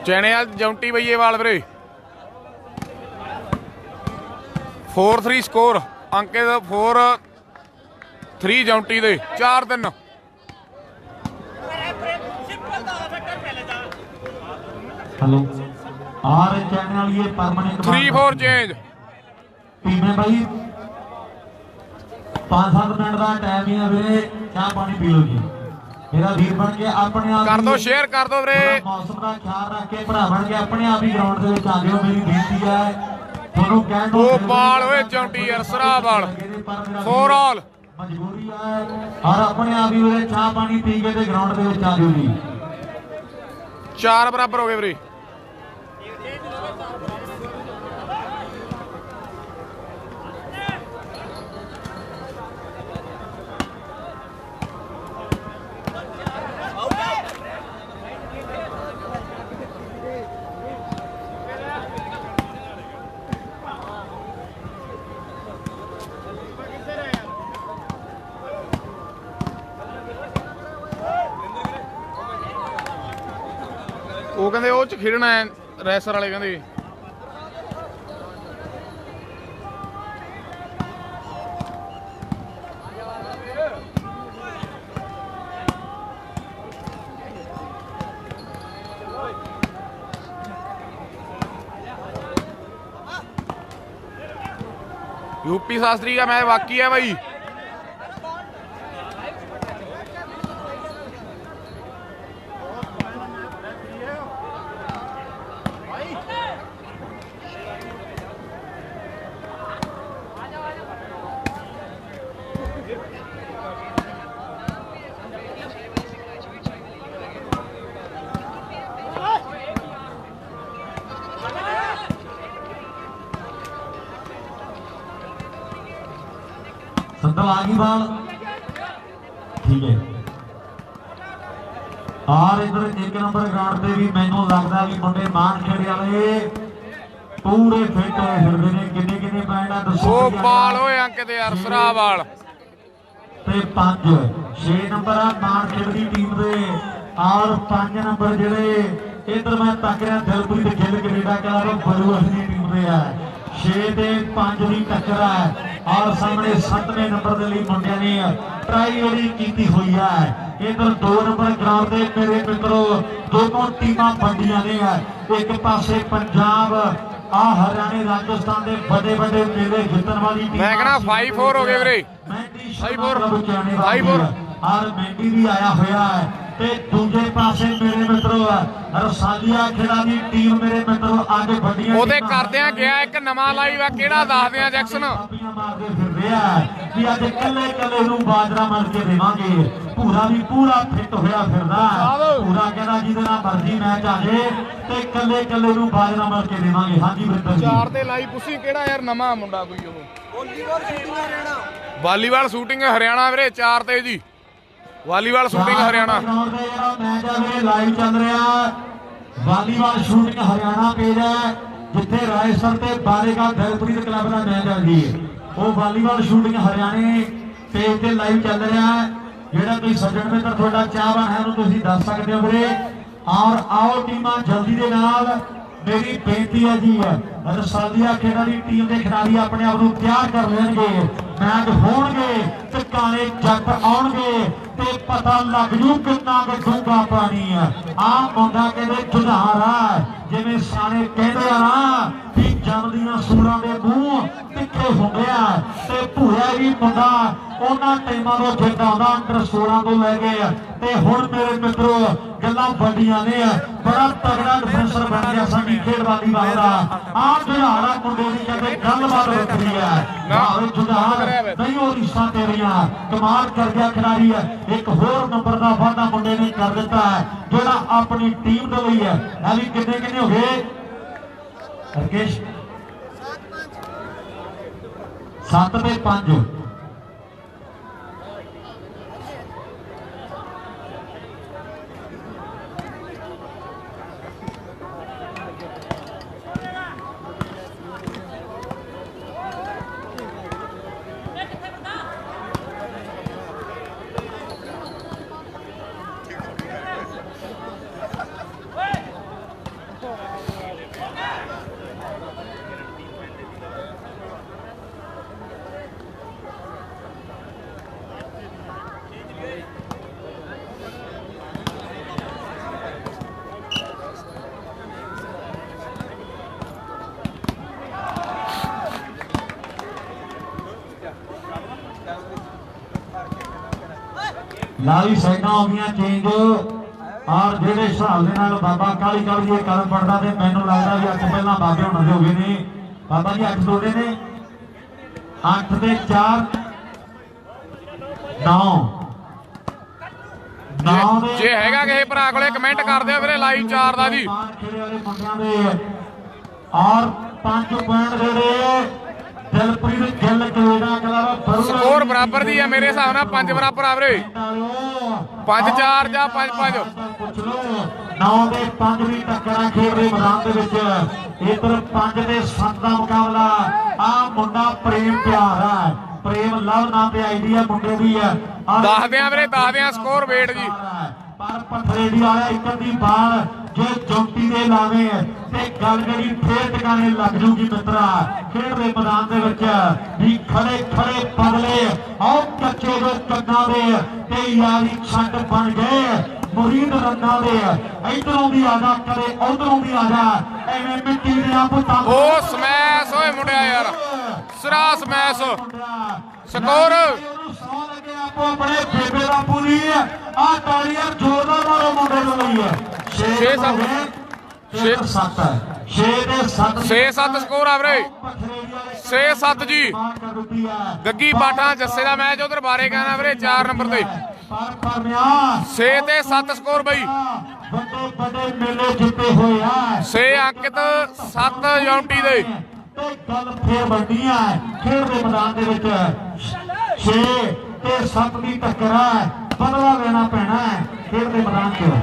ਚੈਣੇ ਵਾਲ ਜੌਂਟੀ ਬਈਏ ਵਾਲ ਵੀਰੇ 4-3 ਸਕੋਰ। ਅੰਕਿਤ 4-3 ਜੌਂਟੀ ਦੇ 4-3। हेलो और चैनल ये परमानेंट 3-4 चेंज ਟੀਮੇ ਬਾਈ 5-7 ਮਿੰਟ ਦਾ ਟਾਈਮ ਹੀ ਹੈ ਵੀਰੇ, ਚਾਹ ਪਾਣੀ ਪੀ ਲਓ ਜੀ ਮੇਰਾ ਵੀਰ ਬਣ ਕੇ। ਆਪਣੇ ਆਪ ਕਰ ਦੋ ਸ਼ੇਅਰ ਕਰ ਦੋ ਵੀਰੇ। ਮੌਸਮ ਦਾ ਖਿਆਲ ਰੱਖ ਕੇ ਭਰਾ ਬਣ ਕੇ ਆਪਣੇ ਆਪ ਹੀ ਗਰਾਊਂਡ ਦੇ ਵਿੱਚ ਆ ਜਾਓ, ਮੇਰੀ ਬੇਨਤੀ ਹੈ ਤੁਹਾਨੂੰ ਕਹਿਣ ਨੂੰ। ਉਹ ਬਾਲ ਓਏ ਚੌਂਟੀ ਯਾਰ ਸਰਾ ਬਾਲ 4 ਆਲ ਮਜਬੂਰੀ ਹੈ ਔਰ ਆਪਣੇ ਆਪ ਹੀ ਵੀਰੇ ਚਾਹ ਪਾਣੀ ਪੀ ਕੇ ਤੇ ਗਰਾਊਂਡ ਦੇ ਵਿੱਚ ਆ ਜਾਓ ਜੀ। 4 ਬਰਾਬਰ ਹੋ ਗਏ ਵੀਰੇ। ਉਹ ਕਹਿੰਦੇ ਉਹ ਚ ਖੇਡਣਾ ਹੈ ਰੈਸਰ ਵਾਲੇ ਕਹਿੰਦੇ। यूपी शास्त्री का मैच बाकी है भाई। ਆ ਗਈ ਬਾਲ ਠੀਕ ਹੈ। ਔਰ ਇਧਰ 1 ਨੰਬਰ ਗਰਾਊਂਡ ਤੇ ਵੀ ਮੈਨੂੰ ਲੱਗਦਾ ਵੀ ਮੁੰਡੇ ਮਾਨਖੇੜੇ ਵਾਲੇ ਪੂਰੇ ਫਿੱਟ ਹੋਏ ਫਿਰਦੇ ਨੇ। ਕਿੰਨੇ ਕਿੰਨੇ ਪੈਂਡ ਆ ਦੱਸੋ। ਉਹ ਬਾਲ ਓਏ ਅੰਕਿਤ ਯਾਰ ਸਰਾ ਬਾਲ ਤੇ 5 6 ਨੰਬਰ ਆ ਮਾਨਖੇੜ ਦੀ ਟੀਮ ਦੇ ਔਰ 5 ਨੰਬਰ ਜਿਹੜੇ ਇਧਰ ਮੈਂ ਤੱਕ ਰਿਹਾ ਦਿਲਪ੍ਰੀਤ ਗਿੱਲ ਕੈਨੇਡਾ ਕਲੱਬ ਬਲੂਅਸ ਦੀ ਟੀਮ ਦੇ ਆ। 6 ਤੇ 5 ਦੀ ਟੱਕਰ ਹੈ ਔਰ ਸਾਹਮਣੇ 7ਵੇਂ ਨੰਬਰ ਦੇ ਲਈ ਮੁੰਡਿਆਂ ਨੇ ਟਰਾਈ ਜਿਹੜੀ ਕੀਤੀ ਹੋਈ ਹੈ। ਇਧਰ 2 ਨੰਬਰ ਗਰਾਊਂਡ ਦੇ ਮੇਰੇ ਮਿੱਤਰੋ ਦੋਨੋਂ ਟੀਮਾਂ ਵੰਡੀਆਂ ਨੇ। ਇੱਕ ਪਾਸੇ ਪੰਜਾਬ ਆ ਹਰਿਆਣੇ ਰਾਜਸਥਾਨ ਦੇ ਵੱਡੇ ਵੱਡੇ ਮੇਲੇ ਜਿੱਤਣ ਵਾਲੀ ਟੀਮ ਮੈਂ ਕਹਿੰਦਾ 5-4 ਹੋ ਗਏ ਵੀਰੇ 5-4 ਔਰ ਮੈਂਡੀ ਵੀ ਆਇਆ ਹੋਇਆ ਹੈ। ਤੇ ਦੂਜੇ ਪਾਸੇ ਮੇਰੇ ਮਿੱਤਰੋ ਰਸਾਲੀਆ ਖੇੜਾ ਦੀ ਟੀਮ ਮੇਰੇ ਮਿੱਤਰੋ ਅੱਜ ਵੱਡੀਆਂ ਉਹਦੇ ਕਰਦਿਆਂ ਗਿਆ ਇੱਕ ਨਵਾਂ ਲਾਈਵ ਆ ਕਿਹੜਾ ਦੱਸਦੇ ਆ ਜੈਕਸਨ ਮਾਰਦੇ ਫਿਰਦੇ ਆ ਵੀ ਅੱਜ ਕੱਲੇ ਨੂੰ ਬਾਜਰਾ ਮਰ ਕੇ ਦੇਵਾਂਗੇ। ਪੂਰਾ ਵੀ ਪੂਰਾ ਫਿੱਟ ਹੋਇਆ ਫਿਰਦਾ ਪੂਰਾ ਕਹਿੰਦਾ ਜਿਹਦੇ ਨਾਲ ਮਰਜ਼ੀ ਮੈਚ ਆ ਜੇ ਤੇ ਕੱਲੇ ਨੂੰ ਬਾਜਰਾ ਮਰ ਕੇ ਦੇਵਾਂਗੇ। ਹਾਂਜੀ ਬਿੰਦਰ ਜੀ 4 ਤੇ ਲਾਈਵ ਪੁੱਛੀ ਕਿਹੜਾ ਯਾਰ ਨਵਾਂ ਮੁੰਡਾ ਕੋਈ ਉਹ ਵਾਲੀਬਾਲ ਸ਼ੂਟਿੰਗ ਹਰਿਆਣਾ ਵੀਰੇ 4 ਤੇ ਜੀ ਵਾਲੀਬਾਲ ਸ਼ੂਟਿੰਗ ਹਰਿਆਣਾ ਮੈਚ ਆ ਵੀਰੇ ਲਾਈਵ ਚੱਲ ਰਿਹਾ। ਵਾਲੀਬਾਲ ਸ਼ੂਟਿੰਗ ਹਰਿਆਣਾ ਪੇਜ ਹੈ ਜਿੱਥੇ ਰਾਏਸਰ ਤੇ ਬਾਰੇਗਾ ਦਿਲਪ੍ਰੀਤ ਕਲੱਬ ਦਾ ਮੈਚ ਆ ਜੀ। ਉਹ ਵਾਲੀਬਾਲ ਸ਼ੂਟਿੰਗ ਹਰਿਆਣੇ ਪੇਜ ਤੇ ਲਾਈਵ ਚੱਲ ਰਿਹਾ ਹੈ। ਜਿਹੜਾ ਕੋਈ ਸੱਜਣ ਮਿੱਤਰ ਤੁਹਾਡਾ ਚਾਹਵਾਨ ਹੈ ਉਹਨੂੰ ਤੁਸੀਂ ਦੱਸ ਸਕਦੇ ਹੋ ਵੀਰੇ। ਔਰ ਆਓ ਟੀਮਾਂ ਜਲਦੀ ਦੇ ਨਾਲ ਮੇਰੀ ਬੇਨਤੀ ਹੈ ਜੀ ਰਸਾਲੀਆ ਖੇਡਾਂ ਦੀ ਟੀਮ ਦੇ ਖਿਡਾਰੀ ਆਪਣੇ ਆਪ ਨੂੰ ਤਿਆਰ ਕਰ ਲੈਣਗੇ। ਮੈਚ ਹੋਣਗੇ ਤੇ ਕਾਲੇ ਜੱਟ ਆਉਣਗੇ ਤੇ ਪਤਾ ਲੱਗ ਜੂ ਕਿੰਨਾ ਡੂੰਘਾ ਪਾਣੀ ਆ। ਆਹ ਮੁੰਡਾ ਕਹਿੰਦੇ ਜੁਝਾਰ ਆ ਜਿਵੇਂ ਸਿਆਣੇ ਕਹਿੰਦੇ ਆ ਨਾ ਵੀ ਜੰਮਦੀਆਂ ਸੂਰਾਂ ਦੇ ਮੂੰਹ ਤਿੱਖੇ ਹੁੰਦੇ ਆ। ਤੇ ਭੂਆ ਵੀ ਮੁੰਡਾ ਉਹਨਾਂ ਟਾਈਮਾਂ ਤੋਂ ਜਿੱਦਾਂ ਆਉਂਦਾ ਅੰਡਰ 16 ਤੋਂ ਲੈ ਕੇ ਤੇ ਹੁਣ ਮੇਰੇ ਮਿੱਤਰੋ ਗੱਲਾਂ ਵੱਡੀਆਂ ਨੇ। ਬੜਾ ਤਗੜਾ ਡਿਫੈਂਸਰ ਬਣ ਗਿਆ ਸਾਡੀ ਖੇਡ ਵਾਲੀਬਾਲ ਦਾ। ਆਹ ਜੁਝਾਰਾ ਮੁੰਡੇ ਦੀ ਕਹਿੰਦੇ ਗੱਲਬਾਤ ਵੱਖਰੀ ਆ। ਜੁਝਾਰ ਨਹੀਂ ਉਹ ਰਿਸ਼ਤਾ ਤੇਰੀਆਂ ਕਮਾਲ ਕਰ ਗਿਆ ਖਿਡਾਰੀ ਹੈ। ਇੱਕ ਹੋਰ ਨੰਬਰ ਦਾ ਵਾਅਦਾ ਮੁੰਡੇ ਨੇ ਕਰ ਦਿੱਤਾ ਹੈ ਜਿਹੜਾ ਆਪਣੀ ਟੀਮ ਦੇ ਲਈ ਹੈ। ਇਹ ਵੀ ਕਿੰਨੇ ਹੋ ਗਏ ਰਕੇਸ਼ 7 ਤੇ 5 ਲਾਈ ਸਾਈਡਾਂ ਹੋ ਗਈਆਂ ਚੇਂਜ। ਔਰ ਜਿਹੜੇ ਹਿਸਾਬ ਦੇ ਨਾਲ ਬਾਬਾ ਕਾਲੀ ਇਹ ਕਦਮ ਪੜਦਾ ਤੇ ਮੈਨੂੰ ਲੱਗਦਾ ਵੀ ਅੱਜ ਪਹਿਲਾਂ ਬਾਬੇ ਹੋਣਾ ਦੇ ਹੋ ਗਏ ਨੇ। ਬਾਬਾ ਜੀ 8 ਤੋੜੇ ਨੇ 8 ਤੇ 4 9 ਜੇ ਹੈਗਾ ਕਿਸੇ ਭਰਾ ਕੋਲੇ ਕਮੈਂਟ ਕਰ ਦਿਓ ਵੀਰੇ ਲਾਈਵ 4 ਦਾ ਜੀ। ਔਰ 5 ਪੁਆਇੰਟ ਜਿਹੜੇ Dilpreet Gill Canada club score ਬਰਾਬਰ ਦੀ ਹੈ ਮੇਰੇ ਹਿਸਾਬ ਨਾਲ 5 ਬਰਾਬਰ ਆ ਵੀਰੇ 5-4 ਜਾਂ 5-5 ਪੁੱਛ ਲਓ 9 ਤੇ 5 ਵੀ ਟੱਕਰਾਂ ਖੇਡ ਰਹੇ ਮੈਦਾਨ ਦੇ ਵਿੱਚ। ਇਧਰ 5 ਤੇ 7 ਦਾ ਮੁਕਾਬਲਾ। ਆ ਮੁੰਡਾ ਪ੍ਰੇਮ ਪਿਆਰ ਹੈ ਪ੍ਰੇਮ ਲਵ ਨਾਮ ਤੇ ਆਈਡੀ ਆ ਮੁੰਡੇ ਦੀ ਆ। ਦੱਸਦੇ ਆ ਵੀਰੇ ਦੱਸਦੇ ਆ ਸਕੋਰ ਵੇਟ ਜੀ। ਪਰ ਪਥਰੇੜੀ ਵਾਲਾ ਇੱਕ ਦੀ ਬਾਲ ਜੇ ਜੋਟੀ ਦੇ ਲਾਵੇ ਤੇ ਗੱਲ ਜਿਹੜੀ ਫੇਰ ਟਿਕਾਣੇ ਲੱਗ ਜੂਗੀ ਮਿੱਤਰਾ। ਖੇਡ ਦੇ ਮੈਦਾਨ ਦੇ ਵਿੱਚ ਵੀ ਖੜੇ ਬਦਲੇ ਆਓ ਕੱਚੇ ਦੇ ਕੰਨਾਂ ਦੇ ਤੇ ਯਾਰੀ ਛੱਡ ਬਣ ਗਏ ਮੁਰੀਦ ਰੰਨਾਂ ਦੇ। ਇਧਰੋਂ ਵੀ ਆ ਜਾ ਕਦੇ ਉਧਰੋਂ ਵੀ ਆ ਜਾ ਐਵੇਂ ਮਿੱਟੀ ਦੀਆਂ ਪੁੱਤਾਂ ਉਹ ਸਮੈਸ਼ ਓਏ ਮੁੰਡਿਆ ਯਾਰ ਸਰਾ ਸਮੈਸ਼ ਸਕੋਰ ਆਪੋ ਆਪਣੇ ਬੇਬੇ ਦਾ ਪੂਰੀ ਆ ਤਾੜੀਆਂ ਜ਼ੋਰਦਾਰ ਮਾਰੋ ਮੁੰਡੇ ਨੂੰ ਲਈ ਹੈ 6-7 ਸਕੋਰ ਆ ਵੀਰੇ 6-7 ਜੀ। ਗੱਗੀ ਬਾਠਾ ਜੱਸੇ ਦਾ ਮੈਚ ਉਧਰ ਬਾਰੇ ਕਹਿਣਾ ਵੀਰੇ 4 ਨੰਬਰ ਤੇ 6 ਤੇ 7 ਸਕੋਰ ਬਈ। ਵੱਡੇ ਮੇਲੇ ਜਿੱਤੇ ਹੋਏ ਆ 6 ਅੰਕਿਤ 7 ਯੂਨਿਟੀ ਦੇ ਤੇ ਗੱਲ ਫੇਰ ਵੱਡੀ ਆ ਖੇਡ ਦੇ ਮੈਦਾਨ ਦੇ ਵਿੱਚ। 6 ਤੇ 7 ਦੀ ਟੱਕਰ ਹੈ, ਬਦਲਾ ਲੈਣਾ ਪੈਣਾ ਹੈ ਖੇਡ ਦੇ ਮੈਦਾਨ 'ਚ।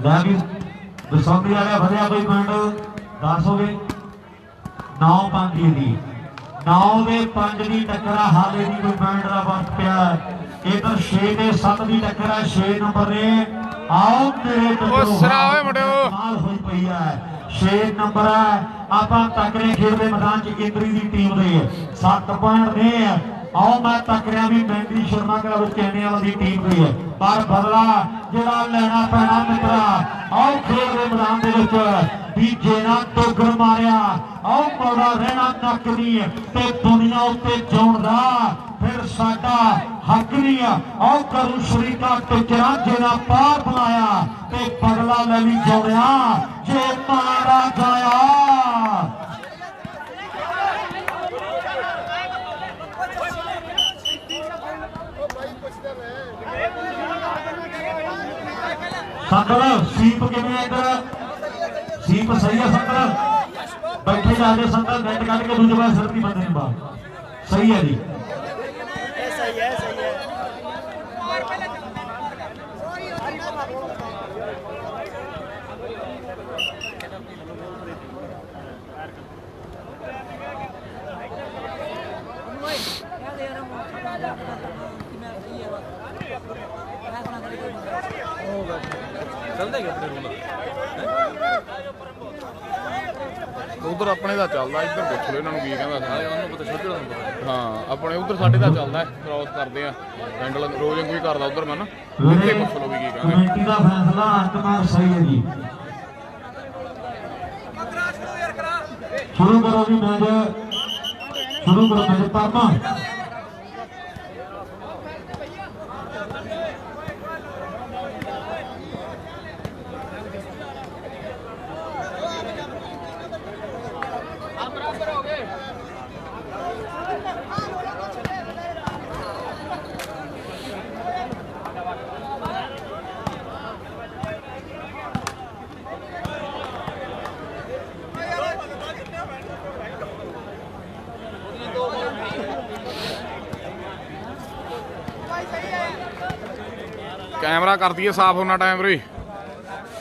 ਲੈ ਵੀ ਦਸੰਬਰੀ ਵਾਲਿਆ ਵਧਿਆ ਕੋਈ ਪਿੰਡ 10 ਹੋ ਗਏ 9-5 ਦੀ 9 ਦੇ 5 ਦੀ ਟੱਕਰ ਆ, ਹਾਲੇ ਵੀ ਕੋਈ ਪਿੰਡ ਦਾ ਵਕਤ ਪਿਆ। ਇਧਰ 6 ਤੇ 7 ਦੀ ਟੱਕਰ ਆ, 6 ਨੰਬਰ ਨੇ ਆਓ ਮੇਰੇ ਤੋਂ ਸਿਰਾ ਓਏ ਮੁੰਡਿਓ ਮਾਲ ਹੋਈ ਪਈ ਹੈ। 6 ਨੰਬਰ ਹੈ, ਆਪਾਂ ਤੱਕਰੇ ਖੇਡ ਦੇ ਮੈਦਾਨ 'ਚ ਇੰਦਰੀ ਦੀ ਟੀਮ ਦੇ 7 ਪੁਆਇੰਟ ਨੇ। ਆਓ ਮੈਂ ਤੱਕਰਿਆ ਵੀ ਮਹਿੰਦੀ ਸ਼ਰਮਾ ਕਲੱਬ ਚੈਣਿਆਂ ਦੀ ਟੀਮ ਦੀ ਹੈ, ਪਰ ਬਦਲਾ ਜਿਹੜਾ ਲੈਣਾ ਪੈਣਾ ਮਿੱਤਰਾ। ਆਓ ਖੇਡ ਦੇ ਮੈਦਾਨ ਦੇ ਵਿੱਚ ਬੀਜੇ ਨਾ ਟੋਗਰ ਮਾਰਿਆ, ਆਓ ਮੌੜਾ ਰਹਿਣਾ ਨੱਕ ਨਹੀਂ ਤੇ ਦੁਨੀਆ ਉੱਤੇ ਜਿਉਣ ਦਾ ਫਿਰ ਸਾਡਾ ਹੱਕ ਨਹੀਂ ਆ। ਆਓ ਕਰੂ ਸ਼ਰੀਕਾ ਟਿਚਰਾ ਜਿਹੜਾ ਪਾਰ ਬਣਾਇਆ ਤੇ ਬਦਲਾ ਲੈ ਲਈ ਜੋੜਿਆ ਜੇ ਮਾਰਾ ਜਾਇਆ। ਸੰਗਲ ਸੀਪ ਕਿਵੇਂ ਇੱਧਰ ਸੀਪ ਸਹੀ ਹੈ ਸੰਗਲ, ਬੈਠੇ ਜਾ ਕੇ ਸੰਗਲ ਨੈਟ ਕੱਢ ਕੇ ਦੂਜੇ ਪਾਸੇ ਸਿਰ ਦੀ ਬੰਦੇ ਨੂੰ ਬਾਹਰ ਸਹੀ ਹੈ ਜੀ। ਚੱਲਦਾ ਹੀ ਆਪਣੇ ਰੂਮ ਉਧਰ ਆਪਣੇ ਦਾ ਚੱਲਦਾ, ਇੱਧਰ ਪੁੱਛ ਲਓ ਇਹਨਾਂ ਨੂੰ ਕੀ ਕਹਿੰਦਾ ਸੀ। ਉਹਨੂੰ ਪਤਾ ਛੋਟੇ ਦਾ ਪਤਾ। ਹਾਂ ਆਪਣੇ ਉਧਰ ਸਾਡੇ ਦਾ ਚੱਲਦਾ, ਕ੍ਰੋਸ ਕਰਦੇ ਆ ਹੈਂਡਲ ਰੋਜ਼ ਕੋਈ ਕਰਦਾ ਉਧਰ ਮੈਂ ਨਾ ਉੱਥੇ ਪੁੱਛ ਲਓ ਵੀ ਕੀ ਕਹਿੰਦੇ। ਕਮੇਟੀ ਦਾ ਫੈਸਲਾ ਅੰਤਮਾਰ ਸਹੀ ਹੈ ਜੀ। ਸ਼ੁਰੂ ਕਰੋ ਜੀ ਮੈਚ, ਸ਼ੁਰੂ ਕਰੋ ਮੈਚ। ਪਰਮਾ ਕੈਮਰਾ ਕਰ ਦਈਏ ਸਾਫ਼ ਉਹਨਾਂ ਟਾਈਮ ਵੀਰੇ।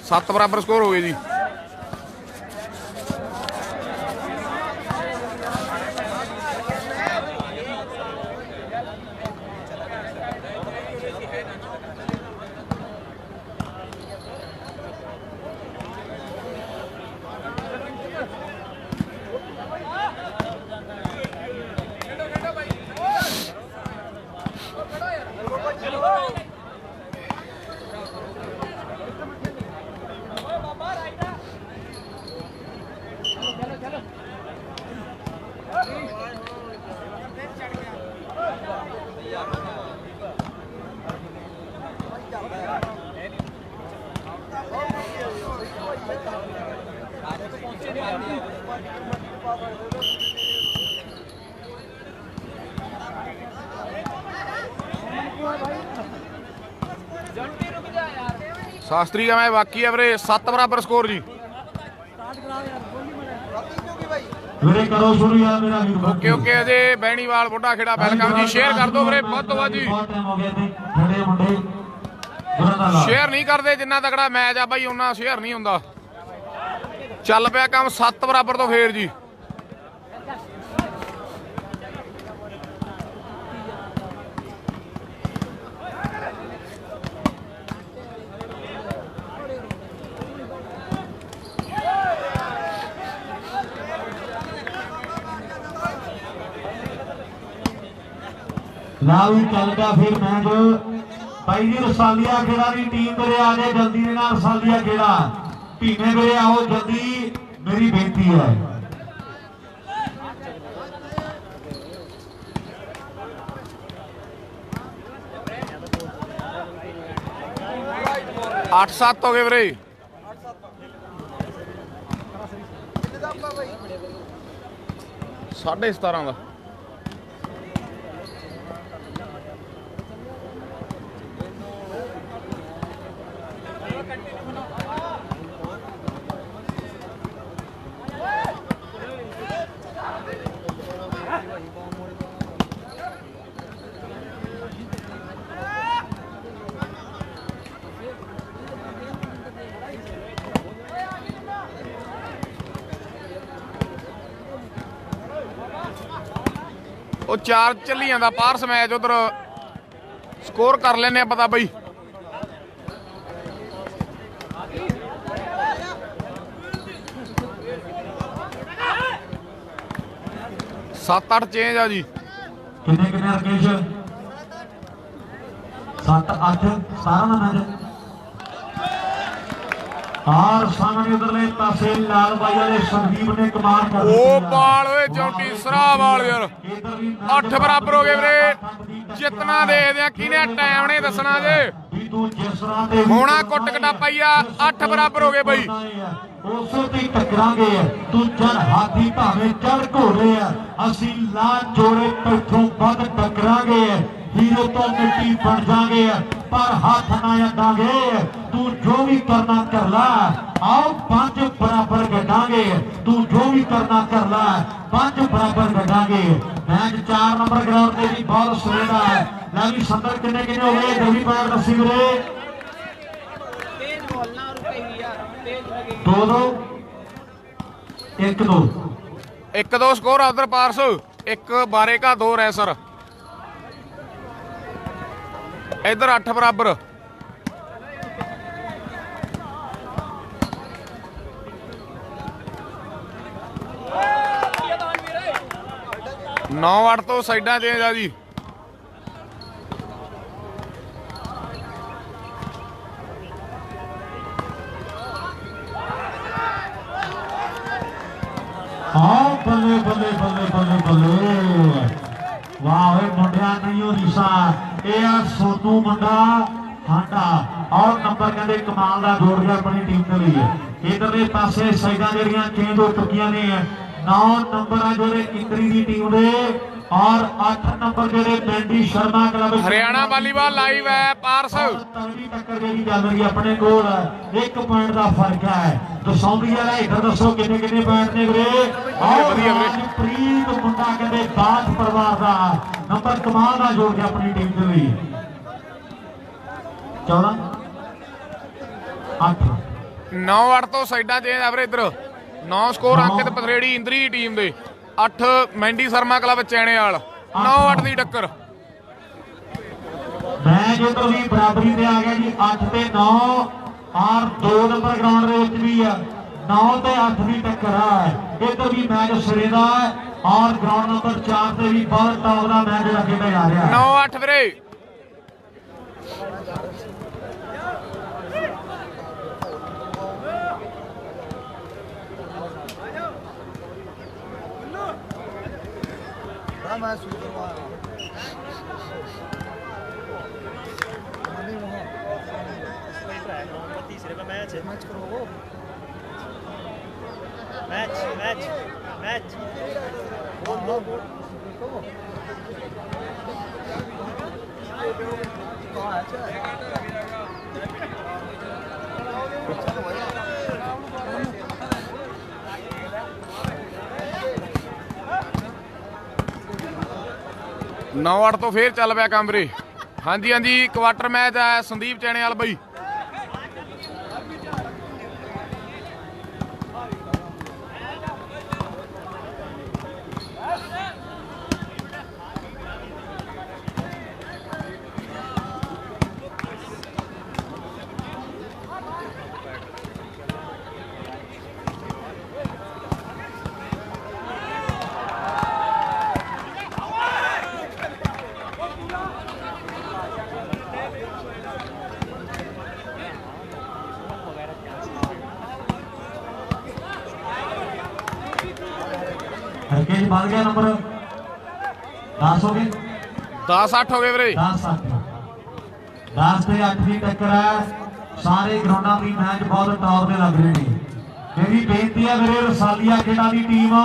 7 ਬਰਾਬਰ ਸਕੋਰ ਹੋ ਗਏ ਜੀ। शास्त्री का मैच बाकी है ਵੀਰੇ 7 बराबर स्कोर जी। ਵੀਰੇ ਕਰੋ ਸ਼ੁਰੂ ਯਾਰ ਮੇਰਾ ਵੀਰ। ओके ओके अजे बैणीवाल बुढ़ा खेड़ा वेलकम जी। शेयर कर दो ਵੀਰੇ बहुत तो जी। ਬਹੁਤ ਟਾਈਮ ਹੋ ਗਿਆ ਤੇ ਖੜੇ ਮੁੰਡੇ ਗੁਰਾਂ ਦਾ ਲਾ शेयर नहीं करते जिन्ना तगड़ा मैच आ भाई उन्ना शेयर नहीं हुंदा। चल पिया काम 7 बराबर तो फेर जी। ला भी चल गया फिर मैच भाई जी। रसालिया खेड़ा की टीम मेरे आ जाए जल्दी देना। रसालिया खेड़ा भीमे मेरे आओ जल्दी, मेरी बेनती है। 8-7 हो गए ਵੀਰੇ। साढ़े 17 ਦਾ। ਉਹ 4 ਚੱਲੀ ਜਾਂਦਾ ਪਾਰਸ ਮੈਚ। ਉਧਰ ਸਕੋਰ ਕਰ ਲੈਨੇ ਆ ਪਤਾ ਬਈ। 7-8 ਚੇਂਜ ਆ ਜੀ। किन्ने किन्ने रकेश 7-8 17 ਦਾ ਮੈਚ। और सामने उधरले पासे लाल भाई वाले संदीप ने कमाल कर दी। ओ बाल ओए चौंटी सरा बाल यार 8 बराबर हो गए वीरे। जितना देखदे आ किने टाइम ने दसना जे होना कुट कटापाईया 8 बराबर हो गए बई। उसे ते टकरांगे तू चल हाथी भावे चढ़ घोड़े असी ला जोड़े पैठों बद टकरांगे। हीरो तो मिट्टी बन जाएंगे पर हाथ ना अड्डांगे। तू जो भी करना कर ला आओ 5 बराबर गड्डांगे। तू जो भी करना कर ला 5 बराबर गड्डांगे। मैच 4 नंबर ग्राउंड में भी बहुत सुनेगा है। ला भी संदर किन्ने किन्ने हो गए जल्दी पैर दसी वीरे। 2-2 1-2 1-2 स्कोर उधर पार्स। 1 12 का 2 रैसर। इधर 8 बराबर। नौ 8 तो साइडा चेंज आ जी। हाँ बल्ले बल्ले बल्ले बल्ले बल्ले वाह मुंडिया नहीं हो रिसा ये सोनू मुंडा हांडा और नंबर कहते कमाल का जोड़ गया अपनी टीम के लिए। इधरले पासे साइडा जड़ियां चेंज हो चुकियां ने। 9 नंबर है जोड़े इंद्री की टीम दे और 8 नंबर जोड़े Mandi Sharma club Haryana volleyball live है पार्स। तगड़ी टक्कर जेडी चल रही है अपने कोल 1 पॉइंट का फर्क है। दसौंदी वाला इधर दसो किन्ने किन्ने पॉइंट ने वीरे। और प्रीत मुंडा कहते दास परिवार का नंबर कमाल का जोड़ के अपनी टीम के लिए 14 8 9-8 तो साइडा चेंज आ वीरे। इधर 9 स्कोर अंकित पथरेड़ी इंद्री की टीम दे। 8 मैंडी शर्मा क्लब चैने वाल। 9-8 की टक्कर। मैच उधर भी बराबरी पे आ गया जी 8 ते 9 और 2 नंबर ग्राउंड भी है 9 ते 8 की टक्कर है। इधर भी मैच सिरे का और ग्राउंड नंबर 4 से भी बहुत टॉप का मैच खेला जा रहा है। 9-8 वीरे। मैं शुरू करवा तीसरे का मैच है। मैच करो मैच मैच मैच नौ 8 तो फिर चल पाया काम वीरे। हाँ जी हाँ जी क्वार्टर मैच है संदीप चैनेवाल बई। हरके बढ़ गया नंबर 10 हो गए 10-8 हो गए ਵੀਰੇ 10 ਤੇ 8 ਦੀ ਟੱਕਰ ਹੈ ਸਾਰੇ ਗਰਾਊਂਡਾਂ ਦੀ ਮੈਚ ਬਹੁਤ ਟੌਪ ਦੇ ਲੱਗ ਰਹੇ ਨੇ ਮੇਰੀ ਬੇਨਤੀ ਹੈ ਵੀਰੇ ਰਸਾਲੀਆ ਖੇੜਾ ਦੀ ਟੀਮ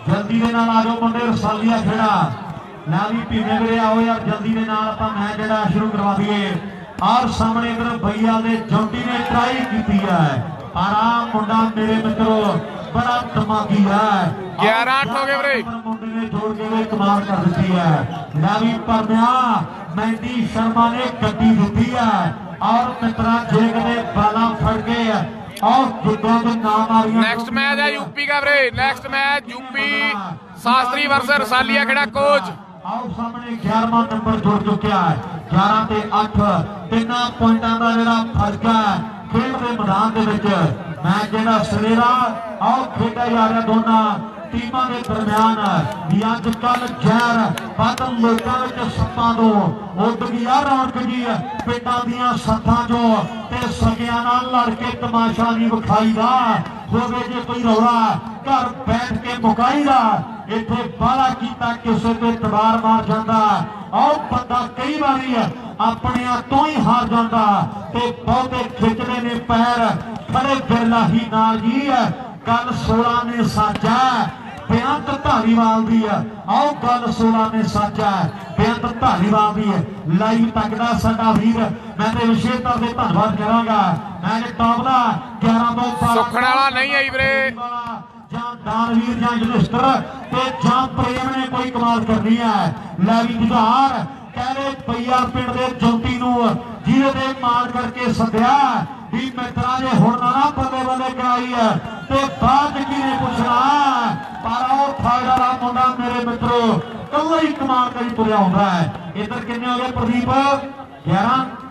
ਜਲਦੀ ਦੇ ਨਾਲ ਆ ਜਾਓ ਮੁੰਡੇ ਰਸਾਲੀਆ ਖੇੜਾ ਲੈ ਵੀ ਭੀਵੇਂ ਵੀਰੇ ਆਓ ਯਾਰ ਜਲਦੀ ਦੇ ਨਾਲ ਆਪਾਂ ਮੈਚ ਜਿਹੜਾ ਸ਼ੁਰੂ ਕਰਵਾ ਦਈਏ ਔਰ ਸਾਹਮਣੇ ਇਧਰ ਭਈਆ ਦੇ ਜੌਂਟੀ ਨੇ ਟਰਾਈ ਕੀਤੀ ਹੈ ਪਰ ਆ ਮੁੰਡਾ ਮੇਰੇ ਮਿੱਤਰੋ ਬੜਾ ਦਿਮਾਗੀ ਹੈ 11-8 ਹੋ ਗਏ ਵੀਰੇ ਮੁੰਡੇ ਨੇ ਜੋੜ ਕੇ ਵੀ ਕਮਾਲ ਕਰ ਦਿੱਤੀ ਹੈ ਲੈ ਵੀ ਪਰਮਿਆ ਮੈਂਡੀ ਸ਼ਰਮਾ ਨੇ ਗੱਡੀ ਦਿੱਤੀ ਹੈ ਔਰ ਮਿੱਤਰਾ ਜੇ ਕਦੇ ਬਾਲਾਂ ਫੜ ਗਏ ਔਰ ਜਿੱਦਾਂ ਦੇ ਨਾਮ ਆ ਰਹੀਆਂ ਨੈਕਸਟ ਮੈਚ ਹੈ ਯੂਪੀ ਦਾ ਵੀਰੇ ਨੈਕਸਟ ਮੈਚ ਯੂਪੀ ਸ਼ਾਸਤਰੀ ਵਰਸਸ ਰਸਾਲੀਆ ਖੇੜਾ ਕੋਚ ਆਓ ਸਾਹਮਣੇ 11ਵਾਂ ਨੰਬਰ ਜੁੜ ਚੁੱਕਿਆ ਹੈ 11 ਤੇ 8 ਤਿੰਨਾਂ ਪੁਆਇੰਟਾਂ ਦਾ ਜਿਹੜਾ ਫਰਕ ਹੈ ਖੇਡ ਦੇ ਮੈਦਾਨ ਦੇ ਵਿੱਚ ਮੈਚ ਜਿਹੜਾ ਸਵੇਰਾ ਆਓ ਖੇਡਿਆ ਜਾ ਰਿਹਾ ਦੋਨਾਂ ਟੀਮਾਂ ਦੇ ਦਰਮਿਆਨ ਵੀ ਅੱਜ ਕੱਲ ਜ਼ਹਿਰ ਵੱਧ ਲੋਕਾਂ ਵਿੱਚ ਸੱਤਾਂ ਤੋਂ ਉੱਡ ਗਈ ਆ ਰੌਣਕ ਜੀ ਪਿੰਡਾਂ ਦੀਆਂ ਸੱਥਾਂ ਚੋਂ ਤੇ ਸਕਿਆਂ ਨਾਲ ਲੜ ਕੇ ਤਮਾਸ਼ਾ ਨਹੀਂ ਵਿਖਾਈਦਾ ਹੋਵੇ ਜੇ ਕੋਈ ਰੌਲਾ ਘਰ ਬੈਠ ਕੇ ਮੁਕਾਈਦਾ ਇੱਥੇ ਬਾਲਾ ਕੀਤਾ ਕਿਸੇ ਤੇ ਤਵਾਰ ਮਾਰ ਜਾਂਦਾ ਆਓ ਬੰਦਾ ਕਈ ਵਾਰੀ ਆਪਣਿਆਂ ਤੋਂ ਹੀ ਹਾਰ ਜਾਂਦਾ ਤੇ ਬਹੁਤੇ ਖਿੱਚਦੇ ਨੇ ਪੈਰ ਖੜੇ ਬਿਰਲਾ ਹੀ ਨਾਲ ਜੀ ਗੱਲ 16 ਨੇ ਸਾਜਾ ਬੇਅੰਤ ਧਾਲੀਵਾਲ ਦੀ ਆਓ ਗੱਲ 16 ਨੇ ਸਾਜਾ ਬੇਅੰਤ ਧਾਲੀਵਾਲ ਦੀ ਲਾਈਵ ਤੱਕਦਾ ਸਾਡਾ ਵੀਰ ਮੈਂ ਤੇ ਵਿਸ਼ੇਸ਼ ਤੌਰ ਤੇ ਧੰਨਵਾਦ ਕਰਾਂਗਾ ਮੈਚ ਟੌਪ ਦਾ 11 ਤੋਂ 12 ਸੁਖਣ ਵਾਲਾ ਨਹੀਂ ਆਈ ਵੀਰੇ ਜਾਂ ਦਾਨਵੀਰ ਜਾਂ ਜੁਲਸਟਰ ਤੇ ਜਾਂ ਪ੍ਰੇਮ ਨੇ ਕੋਈ ਕਮਾਲ ਕਰਨੀ ਹੈ ਲੈ ਵੀ ਜੁਝਾਰ ਕਹਿੰਦੇ ਪਈਆ ਪਿੰਡ ਦੇ ਜੌਂਟੀ ਨੂੰ ਜਿਹਦੇ ਤੇ ਮਾਰ ਕਰਕੇ ਸੱਦਿਆ ਵੀ ਮਿੱਤਰਾ ਜੇ ਹੁਣ ਨਾ ਬੱਲੇ ਬੱਲੇ ਕਰਾਈ ਹੈ ਤੇ ਬਾਅਦ ਕਿਹਨੇ ਪੁੱਛਣਾ ਪਰ ਉਹ ਫਾਇਦਾ ਦਾ ਮੁੰਡਾ ਮੇਰੇ ਮਿੱਤਰੋ ਕੱਲਾ ਹੀ ਕਮਾਲ ਕਰੀ ਤੁਰਿਆ ਹੁੰਦਾ ਹੈ ਇੱਧਰ ਕਿੰਨੇ ਹੋ ਗਏ ਪ੍ਰਦੀਪ 11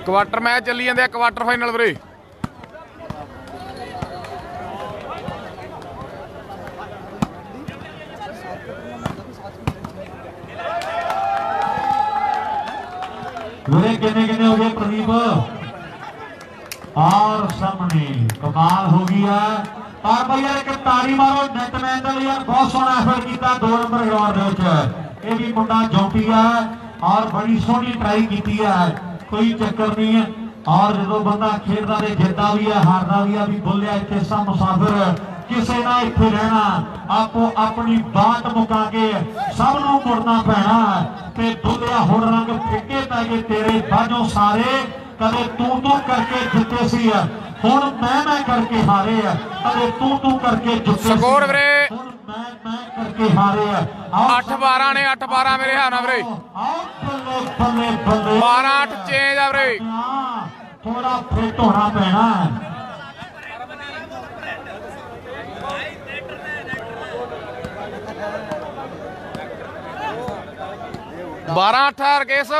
ਕੁਆਟਰ ਮੈਚ ਚੱਲੀ ਜਾਂਦੇ ਆ ਕੁਆਟਰ ਫਾਈਨਲ ਵੀਰੇ ਵੀਰੇ ਕਿੰਨੇ ਹੋ ਗਏ ਪ੍ਰਦੀਪ ਔਰ ਸਾਹਮਣੇ ਕਮਾਲ ਹੋ ਗਈ ਹੈ ਪਰ ਬਈ ਯਾਰ ਇੱਕ ਤਾੜੀ ਮਾਰੋ ਨੈਟਮੈਨ ਦਾ ਯਾਰ ਬਹੁਤ ਸੋਹਣਾ ਐਫਰਟ ਕੀਤਾ 2 ਨੰਬਰ ਗਰਾਊਂਡ ਦੇ ਵਿੱਚ ਇਹ ਵੀ ਮੁੰਡਾ ਜੌਂਟੀ ਹੈ ਔਰ ਬੜੀ ਸੋਹਣੀ ਟਰਾਈ ਕੀਤੀ ਹੈ ਕੋਈ ਚੱਕਰ ਨਹੀਂ ਹੈ ਔਰ ਜਦੋਂ ਬੰਦਾ ਖੇਡਦਾ ਤੇ ਜਿੱਤਦਾ ਵੀ ਹੈ ਹਾਰਦਾ ਵੀ ਹੈ ਵੀ ਬੋਲਿਆ ਇੱਥੇ ਸਾ ਮੁਸਾਫਿਰ ਕਿਸੇ ਨਾ ਇੱਥੇ ਰਹਿਣਾ ਆਪੋ ਆਪਣੀ ਬਾਤ ਮੁਕਾ ਕੇ ਸਭ ਨੂੰ ਮੁੜਨਾ ਪੈਣਾ ਤੇ ਬੋਲਿਆ ਹੁਣ ਰੰਗ ਫਿੱਕੇ ਪੈ ਗਏ ਤੇਰੇ ਬਾਝੋਂ ਸਾਰੇ ਕਦੇ ਤੂੰ ਕਰਕੇ ਜਿੱਤੇ ਸੀ ਹੁਣ ਮੈਂ ਕਰਕੇ ਹਾਰੇ ਕਦੇ ਤੂੰ ਕਰਕੇ ਜਿੱਤੇ ਸਕੋਰ ਵੀਰੇ ਹੁਣ ਮੈਂ ਕਰਕੇ ਹਾਰੇ 8-12 ਨੇ 8-12 ਮੇਰੇ ਹਾਨਾ ਵੀਰੇ ਬੱਲੇ 12-8 ਚੇਂਜ ਆ ਵੀਰੇ ਥੋੜਾ ਫਿੱਟ ਹੋਣਾ ਪੈਣਾ 12-8 ਰਕੇਸ਼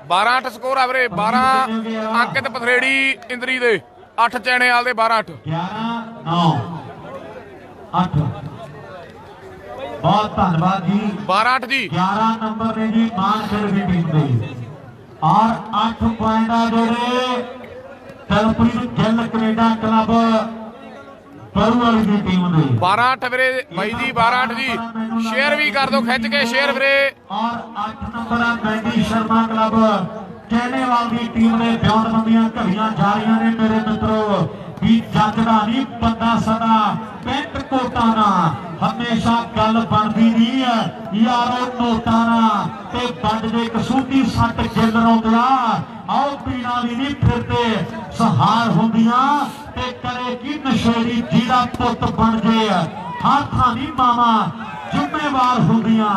12-8 ਸਕੋਰ ਆ ਵੀਰੇ 12 ਅੰਕਿਤ ਪਥਰੇੜੀ ਇੰਦਰੀ ਦੇ 8 ਚੈਣੇਵਾਲ ਦੇ 12-8 11-9 8 ਬਹੁਤ ਧੰਨਵਾਦ ਜੀ 12-8 ਜੀ 11 ਨੰਬਰ ਨੇ ਜੀ ਮਾਨਸਰ ਦੀ ਟੀਮ ਦੇ ਔਰ 8 ਪੁਆਇੰਟ ਆ ਜਿਹੜੇ ਤਲਪ੍ਰੀਤ ਗਿੱਲ ਕੈਨੇਡਾ ਕਲੱਬ ਪਰੂ ਵਾਲੀ ਦੀ ਟੀਮ ਦੇ 12-8 ਵੀਰੇ ਬਾਈ ਜੀ 12-8 ਜੀ ਸ਼ੇਅਰ ਵੀ ਕਰ ਦਿਓ ਖਿੱਚ ਕੇ ਸ਼ੇਅਰ ਵੀਰੇ ਔਰ 8 ਨੰਬਰ ਆ ਮੈਂਡੀ ਸ਼ਰਮਾ ਕਲੱਬ ਕੈਨੇਵਾਲ ਦੀ ਟੀਮ ਦੇ ਬਿਆਨਬੰਦੀਆਂ ਘੜੀਆਂ ਜਾ ਰਹੀਆਂ ਨੇ ਮੇਰੇ ਮਿੱਤਰੋ ਵੀ ਜੱਜਦਾ ਨਹੀਂ ਬੰਦਾ ਸਦਾ ਪੈਂਟ ਕੋਟਾਂ ਨਾਲ ਹਮੇਸ਼ਾ ਗੱਲ ਬਣਦੀ ਨਹੀਂ ਯਾਰੋ ਨੋਟਾਂ ਨਾਲ ਤੇ ਵੰਡ ਦੇ ਕਸੂਤੀ ਸੱਟ ਗਿੱਲ ਰੋਂਦਿਆ ਆਓ ਪੀਣਾ ਵੀ ਨਹੀਂ ਫਿਰਦੇ ਸਹਾਰ ਹੁੰਦੀਆਂ ਤੇ ਕਰੇ ਕੀ ਨਸ਼ੇੜੀ ਜਿਹਦਾ ਪੁੱਤ ਬਣ ਜੇ ਹੱਥਾਂ ਨਹੀਂ ਮਾਵਾ ਜ਼ਿੰਮੇਵਾਰ ਹੁੰਦੀਆਂ।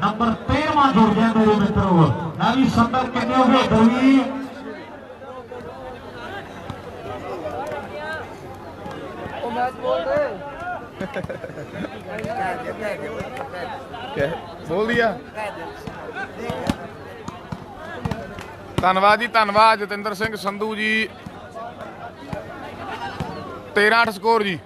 ਨੰਬਰ 13ਵਾਂ ਜੁੜ ਗਿਆ ਮੇਰੇ ਮਿੱਤਰੋ। ਲੈ ਵੀ ਸੰਦਰ ਕਿੰਨੇ ਹੋ ਗਏ ਦਰਵੀ बोल दिया। धन्यवाद जी, धन्यवाद जतिंदर सिंह संधू जी। 13-8 स्कोर जी।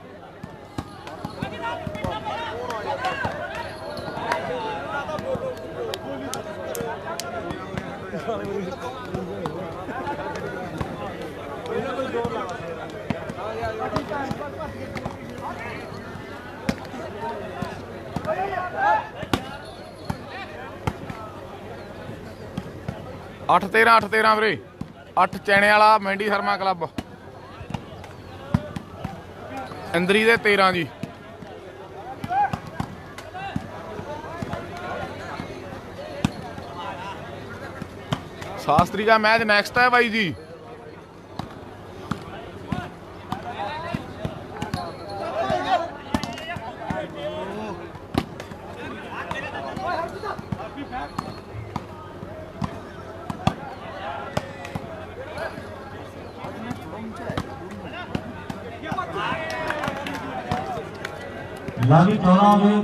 अठ 13 ਵੀਰੇ। 8 ਚੈਣੇ ਵਾਲਾ ਮੈਂਡੀ ਸ਼ਰਮਾ ਕਲੱਬ ਇੰਦਰੀ ਦੇ 13 ਜੀ। शास्त्री का मैच नेक्स्ट है भाई जी। लाभी 14 हो गए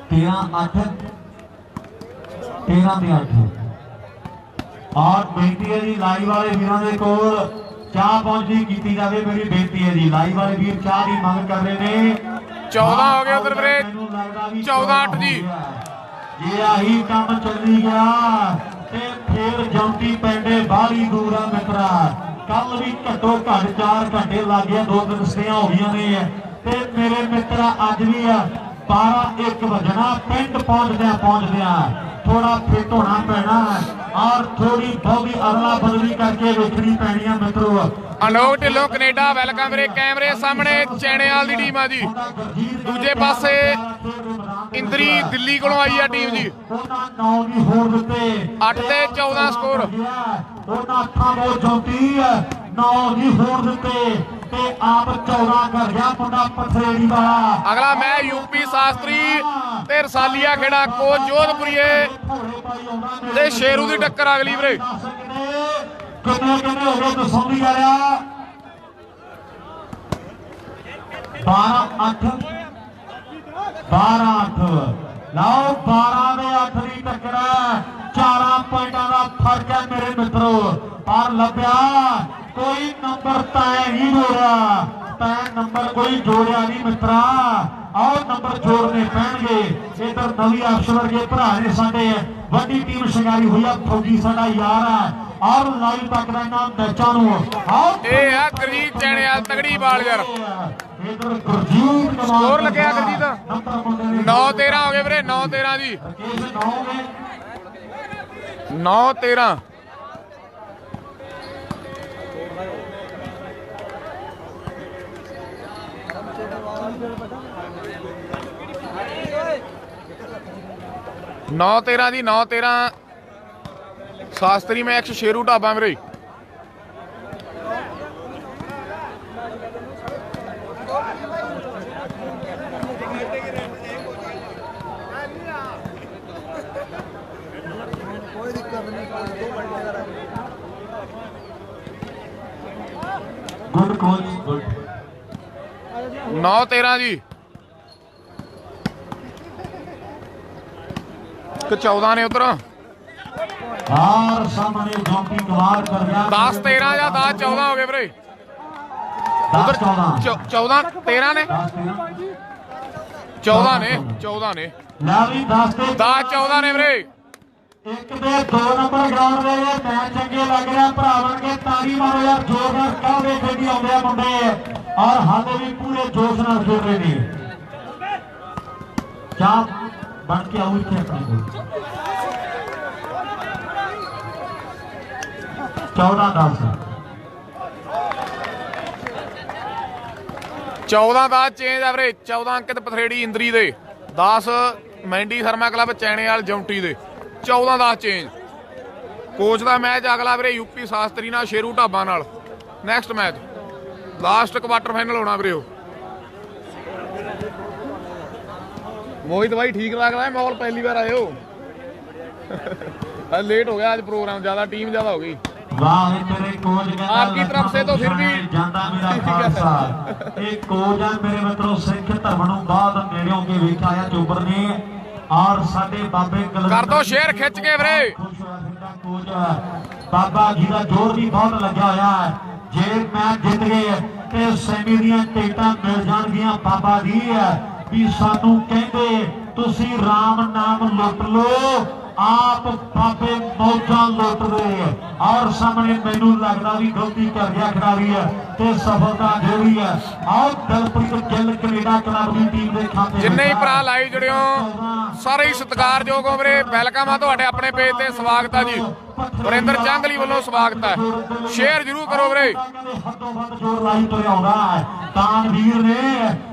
13-8 और बेनती है जी लाइव वाले वीरों के कोल चाह पहुंची की जाए। मेरी बेनती है जी लाइव वाले वीर चाह की मंग कर रहे हैं। 14 हो गया उधर वीरे। 14-8 जी। जे आही काम चली गया ते फिर जौंती पेंडे बाहली दूर है मित्रा। कल भी घट्टो घट 4 घंटे लग गए, 2 दिन सटियां हो गई ने ते मेरे मित्रा अज भी 12-1 बजना पिंड पहुंचदिया थोड़ा फिट होना पैना और थोड़ी बहुत अदला बदली करके वेखनी पैनी है मित्रों। अनोख ढिल्लों कनेडा वेलकम मेरे कैमरे सामने चैनेवाल दी टीम आ जी। दूजे पासे इंदरी दिल्ली कोलों आई है टीम जी। 8 ते 14 स्कोर। अगला मैं यूपी शास्त्री ते रसालिया खेड़ा कोच जोधपुरीए ते शेरू दी टक्कर अगली वीरे। 12-8 लाओ 12-8 की टक्कर 4 पॉइंटों का फर्क है मेरे मित्रों। और लभ्या कोई नंबर तय नहीं हो रहा, तय नंबर कोई जोड़िया नहीं मित्रा। और नंबर जोड़ने पैणगे। इधर नवी अफसर वर्गे भरा ने साडे वड्डी टीम शिंगारी हुई है। फौजी साडा यार है और लाइव तक रहना मैचों गुरजीत चैनेवाल तगड़ी बाल यार। स्कोर लगे गुरजीत 9-13 हो गए वीरे। 9-13 जी। 9-13 9-13 जी। 9-13 शास्त्री में शेरू ढाबा मेरे। कोई दिक्कत नहीं, 9-13 जी। 14 ने उधर 10-13 या 10-14 हो गए वीरे। उधर 14-13 ने 14 ने 10-14 ने वीरे। एक दे 2 नंबर ग्राउंड दे मैच चंगे लग रहा भरा बन के ताली मारो यार जोरदार। कल दे खेडी आउंदे मुंडे और हाले भी पूरे जोश नाल खेल रहे ने। क्या बन के आऊ इत्थे अपने को 14-10 14 ਦਾ ਚੇਂਜ ਆ ਵੀਰੇ। 14 ਅੰਕਿਤ ਪਥਰੇੜੀ ਇੰਦਰੀ ਦੇ, 10 ਮੈਂਡੀ ਸ਼ਰਮਾ ਕਲੱਬ ਚੈਣੇਵਾਲ ਜੌਂਟੀ ਦੇ। 14-10 ਚੇਂਜ। ਕੋਚ ਦਾ ਮੈਚ ਅਗਲਾ ਵੀਰੇ यूपी शास्त्री ਨਾਲ शेरू ਢਾਬਾ ਨਾਲ। Next match last quarter final ਹੋਣਾ ਵੀਰੇ। ਉਹ मोहित भाई ठीक लग रहा है माहौल? पहली बार आए हो? लेट हो गया आज प्रोग्राम, ज्यादा टीम ज्यादा हो गई। वाह मेरे कोच आपकी तरफ से तो फिर भी ਜਾਂਦਾ ਮੇਰਾ ਖਾਲਸਾ ਇਹ ਕੋਚ ਆ ਮੇਰੇ ਮਿੱਤਰੋ ਸਿੱਖ ਧਰਮ ਨੂੰ ਬਾਅਦ ਨੇੜਿਓਂ ਕੇ ਵੇਖਿਆ ਆ ਚੋਬਰ ਨੇ ਔਰ ਸਾਡੇ ਬਾਬੇ ਕਰ ਦੋ ਸ਼ੇਅਰ ਖਿੱਚ ਕੇ ਵੀਰੇ। ਖੁਸ਼ ਹੋਇਆ ਸਾਡਾ ਕੋਚ ਬਾਬਾ ਜੀ ਦਾ ਜੋਰ ਵੀ ਬਹੁਤ ਲੱਗਿਆ ਹੋਇਆ ਹੈ। ਜੇ ਮੈਚ ਜਿੱਤ ਗਏ ਤੇ ਸੈਮੀ ਦੀਆਂ ਟਿਕਟਾਂ ਮਿਲ ਜਾਣਗੀਆਂ। ਬਾਬਾ ਜੀ ਵੀ ਸਾਨੂੰ ਕਹਿੰਦੇ ਤੁਸੀਂ ਰਾਮ ਨਾਮ ਲੁੱਟ ਲਓ, आप बाबे मौजा लुट रहे हैं। और सामने मैनू लगता भी गलती कर गया खिलाड़ी है ते सफलता जोड़ी है। और दिलप्रीत गिल कनेडा क्लब की टीम के खाते जिन्ने ही भरा लाइव जुड़े हो सारे ही सत्कारयोग हो मेरे वेलकम है तुहाडे अपने पेज ते स्वागत है जी। वरिंदर चांगली वालों स्वागत है, शेयर जरूर करो वीरे। हदों वध जोर लाई तुरिया आउंदा है तानवीर ने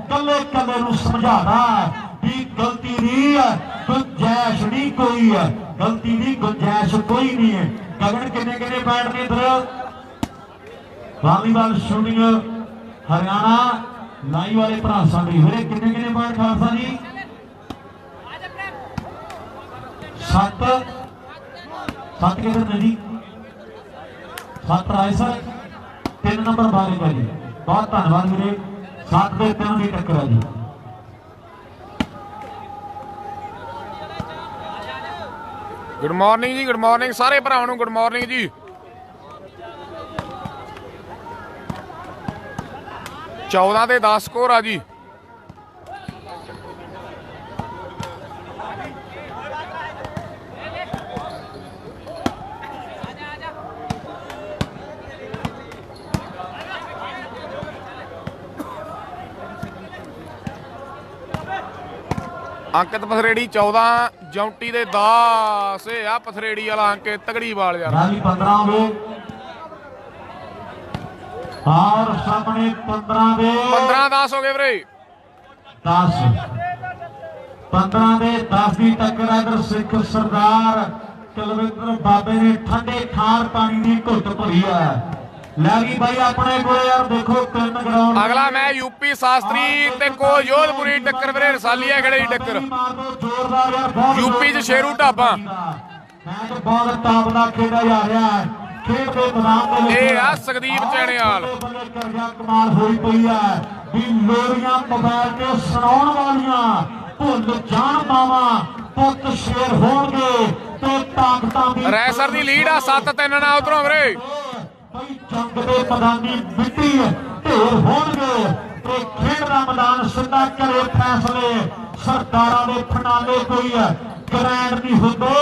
कल्ले कल्ले नूं समझादा है भी गलती नहीं है, गुंजाइश नहीं कोई है, गलती नहीं गुंजाइश कोई नहीं है। गगन किन्ने किन्ने पैंट ने इधर वालीबॉल शूटिंग हरियाणा लाइव वाले भरा साडे वीरे किन्ने किन्ने पैंट खालसा जी? 7 किधर ने जी? 7 आए सर, 3 नंबर बारे का जी। बहुत धन्यवाद वीरे, 7 ਦੇ 3 ਦੀ टक्कर है जी। गुड मॉर्निंग जी, गुड मॉर्निंग सारे भरावां नूं गुड मॉर्निंग जी। 14 ਤੇ 10 ਸਕੋਰ ਆ ਜੀ। अंकित पथरेड़ी 14, जौंटी दे 10 आ पथरेड़ी वाला अंकित तगड़ी बाल यार। 15 हो गए और सामने 15-10 हो गए वीरे। 10 15 ਦੇ 10 ਦੀ ਟੱਕਰ ਇਧਰ ਸਿੱਖ ਸਰਦਾਰ ਕੁਲਵਿੰਦਰ ਬਾਬੇ ਨੇ ਠੰਡੇ ਖਾਰ ਪਾਣੀ ਦੀ ਘੁੱਟ ਭਰੀ ਹੈ। लगी भाई अपने को यार देखो 3 ग्राउंड। अगला मैं यूपी शास्त्री ते को जोधपुरी टक्कर वीरे रसालिया खड़े ही टक्कर। जोरदार यार यूपी च शेरू ढाबा मैच बहुत टॉप दा खेड़ा जा रहा है। खेड दे मैदान दे विच ए आ सकदीप चैणेवाल कमाल होई पई है भी लोरियां मोबाइल ते सुनाउण वालियां भुल जाण पावां पुੱਤ शेर होणगे ते ताकतां दी रैसर दी लीड आ 7-3 ना उधरों वीरे। जंग के मैदानी मिट्टी ढेर होणगे ते खेड दा मैदान सिद्धा करे फैसले सरदारां दे फनाले कोई ग्रैंड नहीं हुंदे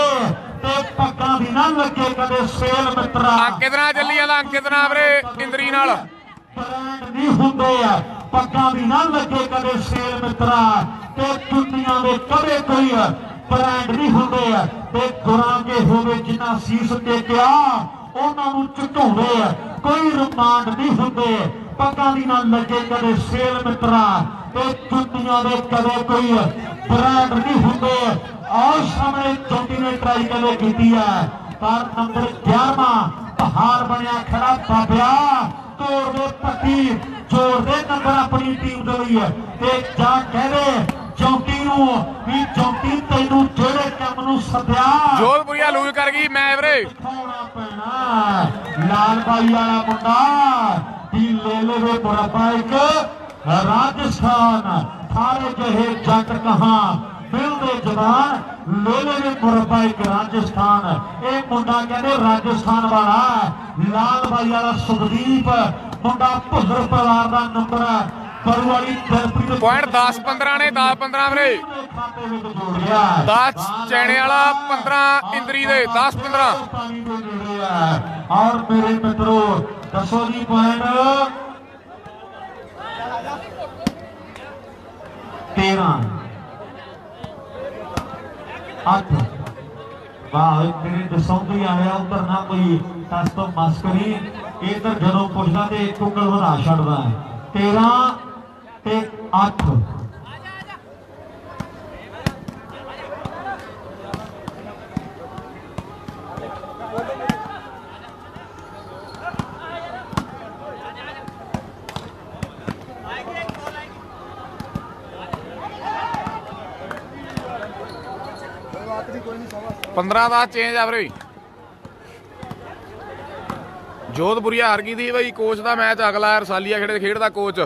ते पक्कां दी ना लगे कदे सेल मित्रा। अंकित नाल चली जांदा अंकित नाल वीरे इंद्री नाल ग्रैंड नहीं हुंदे पक्कां दी ना लगे कदे सेल मित्रा ते दुनिया दे कदे कोई ब्रांड नहीं हुंदे ते गुरां के होवे जिन्ना सीस टेकिया उन्होंने झुकाउंदे कोई रिमांड नहीं हुंदे पक्कां दी ना लगे कदे सेल मित्रा ते दुनिया दे कदे कोई ब्रांड नहीं हुंदे। और सामने चौंटी ने ट्राई कदे कीती है पर नंबर 11वां बहार बनया खड़ा बाबिया तोड़ दे पट्टी जोड़ दे नंबर अपनी टीम दे लई ते जा कह दे चौंटी नूं भी चौंटी तैनूं जेड़े काम नूं सद्या जोधपुरिया लूज कर गई मैं वीरे। दिखाउणा पैना लाल बाई वाला मुंडा दी ले ले मुरब्बा एक राजस्थान थारे जहे जट कहां मिलदे जवान ले ले मुरब्बा एक राजस्थान ए मुंडा कहंदे राजस्थान वाला लाल बाई वाला सुखदीप मुंडा भुल्लर परिवार दा नंबर पॉइंट 10-15 ने 10-15 वीरे 10 चैने वाला 15 इंद्री दे 10-15। और मेरे मित्रों दसो जी पॉइंट 13 8 वाह मेरे दसों भी आया उधर ना कोई दस तो मस्करी इधर जदों पुछदा ते एक उंगल वधा छड्डदा 13 ते 8। 15-10 ਚੇਂਜ ਆ ਵੀਰੇ। ਜੋਧਪੁਰੀਆ ਹਾਰ ਗਈ ਦੀ ਬਈ। ਕੋਚ ਦਾ ਮੈਚ ਅਗਲਾ ਰਸਾਲੀਆ ਖੇਡਦਾ ਕੋਚ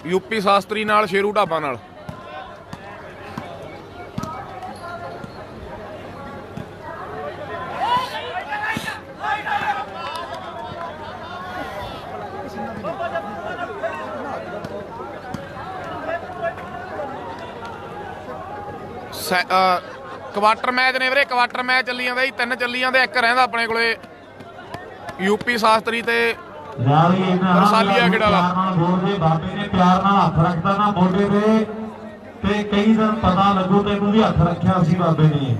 ਯੂਪੀ ਸ਼ਾਸਤਰੀ ਨਾਲ ਸ਼ੇਰੂ ਢਾਬਾ ਨਾਲ। ਕੁਆਟਰ ਮੈਚ ਨੇ ਵੀਰੇ, ਕੁਆਟਰ ਮੈਚ ਚੱਲੀ ਜਾਂਦਾ ਜੀ। 3 ਚੱਲੀ ਜਾਂਦੇ, 1 ਰਹਿੰਦਾ ਆਪਣੇ ਕੋਲੇ ਯੂਪੀ ਸ਼ਾਸਤਰੀ ਤੇ ਰਸਾਲੀਆ ਖੇੜਾ ਵਾਲਾ। ਬੋਲਦੇ ਬਾਬੇ ਨੇ ਪਿਆਰ ਨਾਲ ਹੱਥ ਰੱਖਦਾ ਨਾ ਮੋਢੇ ਤੇ ਕਈ ਦਿਨ ਪਤਾ ਲੱਗੂ ਤੈਨੂੰ ਵੀ ਹੱਥ ਰੱਖਿਆ ਸੀ ਬਾਬੇ ਨੇ।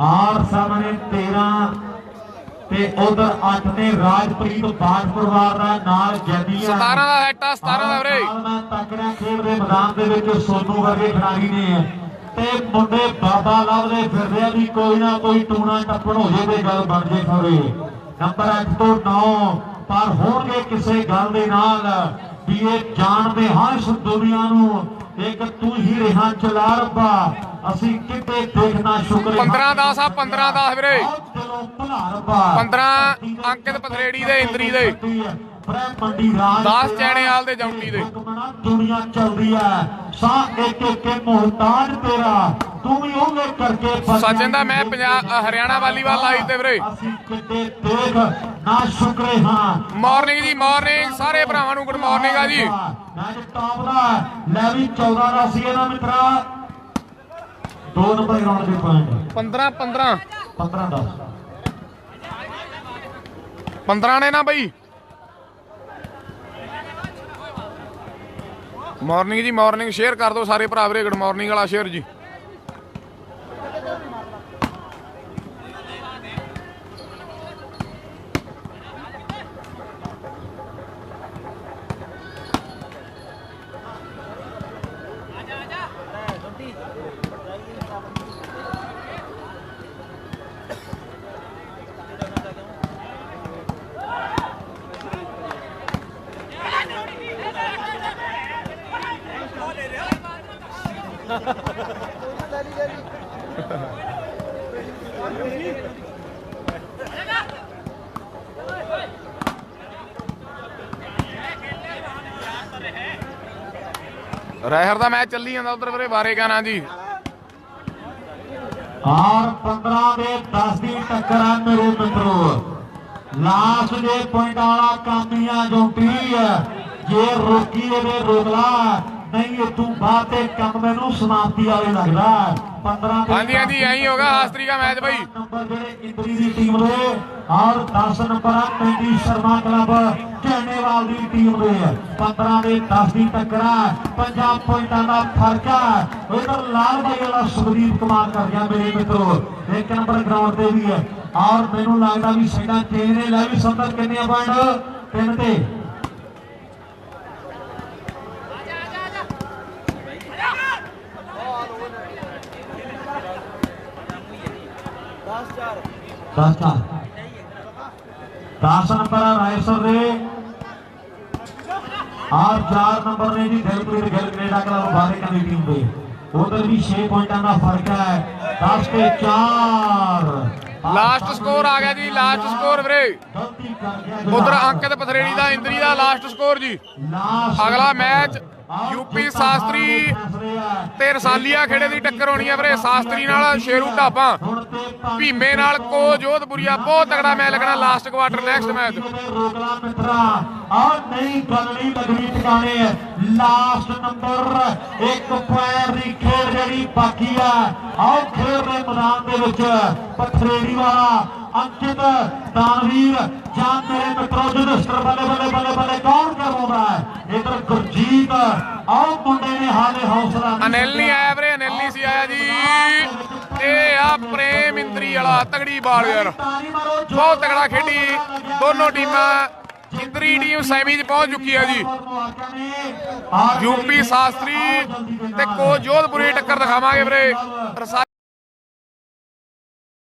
ਆਰ ਸਾਹਮਣੇ 13 ਤੇ ਉਧਰ 8 ਤੇ ਰਾਜਪ੍ਰੀਤ ਬਾਠ ਪਰਿਵਾਰ ਦਾ ਨਾਲ ਜੈਦੀਆਂ 17 ਦਾ ਹੈਟਾ 17 ਦਾ ਵੀਰੇ। ਤਕੜਿਆਂ ਖੇਡ ਦੇ ਮੈਦਾਨ ਦੇ ਵਿੱਚ ਸੋਨੂ ਵਰਗੇ ਖਿਡਾਰੀ ਨੇ ਤੇ ਮੁੰਡੇ ਬਾਬਾ ਲੱਭਦੇ ਫਿਰਦੇ ਆ ਵੀ ਕੋਈ ਨਾ ਕੋਈ ਟੂਣਾ ਟੱਪਣ ਹੋ ਜੇ ਤੇ ਗੱਲ ਬਣ ਜੇ ਖਰੇ। ਨੰਬਰ 8 ਤੋਂ 9 ਪਰ ਹੋਣਗੇ ਕਿਸੇ ਗੱਲ ਦੇ ਨਾਲ ਵੀ ਇਹ ਜਾਣਦੇ ਹਾਂ ਇਸ ਦੁਨੀਆ ਨੂੰ ਇੱਕ ਤੂੰ ਹੀ ਰਿਹਾ ਚਲਾ ਰੱਬਾ। ਅਸੀਂ ਕਿਤੇ ਦੇਖਣਾ ਸ਼ੁਕਰ 15-10 ਆ 15-10 ਵੀਰੇ। ਚਲੋ ਭਲਾ ਰੱਬਾ 15 ਅੰਕਿਤ ਪਥਰੇੜੀ ਦੇ ਇੰਦਰੀ ਦੇ, ਮੰਡੀ ਰਾਜ 10 ਚੈਣੇਵਾਲ ਦੇ ਜੌਂਟੀ ਦੇ। ਦੁਨੀਆ ਚੱਲਦੀ ਹੈ ਸਾਹ ਇੱਕ ਮੁਹਤਾਜ ਤੇਰਾ ਤੂੰ ਵੀ ਉਹਨੇ ਕਰਕੇ ਸਚਿਨ ਦਾ ਮੈਂ ਹਰਿਆਣਾ ਵਾਲੀਬਾਲ ਲਾਈਵ ਤੇ ਵੀਰੇ। ਅਸੀਂ ਕਿਤੇ ਦੇਖ ਨਾ ਸ਼ੁਕਰੇ ਹਾਂ। ਮਾਰਨਿੰਗ ਜੀ ਮਾਰਨਿੰਗ, ਸਾਰੇ ਭਰਾਵਾਂ ਨੂੰ ਗੁੱਡ ਮਾਰਨਿੰਗ ਆ ਜੀ। ਮੈਚ ਟਾਪ ਦਾ ਲੈ ਵੀ 14 ਦਾ ਸੀ ਇਹਨਾਂ ਮਿੱਤਰਾ। 2 ਨੰਬਰ ਗਰਾਊਂਡ ਦੇ ਪੁਆਇੰਟ 15 15 ਨੇ ਨਾ ਬਈ। ਮਾਰਨਿੰਗ ਜੀ ਮਾਰਨਿੰਗ, ਸ਼ੇਅਰ ਕਰ ਦਿਓ ਸਾਰੇ ਭਰਾ ਵੀਰੇ। ਗੁੱਡ ਮਾਰਨਿੰਗ ਵਾਲਾ ਸ਼ੇਅਰ ਜੀ। ਰਹਿਰ ਦਾ ਮੈਚ ਚੱਲੀ ਜਾਂਦਾ ਉਧਰ ਵੀਰੇ ਬਾਰੇ ਗਾਣਾ ਜੀ। ਔਰ 15 ਦੇ 10 ਦੀ ਟੱਕਰ ਆ ਮੇਰੇ ਮਿੱਤਰੋ। ਲਾਸਟ ਦੇ ਪੁਆਇੰਟ ਵਾਲਾ ਕਾਮੀਆਂ ਜੋਟੀ ਜੇ ਰੋਕੀ ਇਹਦੇ ਰੋਕਲਾ ਨਹੀਂ ਤੂੰ ਬਾਹਰ ਤੇ ਕੰਮ ਮੈਨੂੰ ਸਮਾਪਤੀ ਵਾਲੇ ਲੱਗਦਾ। 15 ਹਾਂਜੀ ਹਾਂਜੀ ਐਂ ਹੋਗਾ ਹਾਸਤਰੀ ਦਾ ਮੈਚ ਬਈ। ਨੰਬਰ ਜਿਹੜੇ ਇੰਦਰੀ ਦੀ ਟੀਮ ਦੇ ਔਰ 10 ਨੰਬਰ ਆ ਮੈਂਡੀ ਸ਼ਰਮਾ ਕਲੱਬ ਚੈਨੇਵਾਲ ਦੀ ਟੀਮ ਦੇ। 15 ਦੇ 10 ਦੀ ਟੱਕਰਾ 50 ਪੁਆਇੰਟਾਂ ਦਾ ਫਰਕ ਆ। ਉਧਰ ਲਾਲ ਬਾਈ ਵਾਲਾ ਸੁਖਦੀਪ ਕੁਮਾਰ ਕਰ ਗਿਆ ਮੇਰੇ ਮਿੱਤਰੋ। 1 ਨੰਬਰ ਗਰਾਊਂਡ ਤੇ ਵੀ ਹੈ ਔਰ ਮੈਨੂੰ ਲੱਗਦਾ ਵੀ ਸਾਡਾ ਚੇਂਜ ਨੇ ਲੈ ਵੀ ਸੰਦਰ ਕਿੰਨੇ ਪੁਆਇੰਟ 3 ਤੇ 10 नंबर रायसर दे और 4 नंबर ने जी दिलप्रीत गिल कनेडा क्लब बारेका की टीम पे। उधर भी 6 पॉइंटों का फर्क है। 10 पे 4 लास्ट स्कोर आ गया जी। लास्ट स्कोर वीरे उधर अंकित पथरेड़ी का इंदरी का लास्ट स्कोर जी। अगला मैच यूपी शास्त्री ते रसालिया खेड़े की टक्कर होनी है वीरे। शास्त्री नाल शेरू ढाबा भीमे नाल को जोधपुरिया बहुत तगड़ा मैच लगना last quarter next match. Last number एक पैर की खेल जी बाकी है। आओ खेल के मैदान के पथरेड़ी वाला अंकित दानवीर जान मेरे मित्रों जुनिस्टर बल्ले बल्ले बल्ले बल्ले कौन करवाता है इधर गुरजीत। आओ मुंडे ने हाले हौसला अनिल नहीं आया वीरे, अनिल नहीं सी आया जी। ये आ प्रेम इंद्री वाला तगड़ी बाल यार बहुत तगड़ा खेडी। दोनों टीमां इंद्री टीम सैमी च पहुंच चुकी है जी। यूपी शास्त्री ते को जोधपुरी टक्कर दिखावांगे वीरे।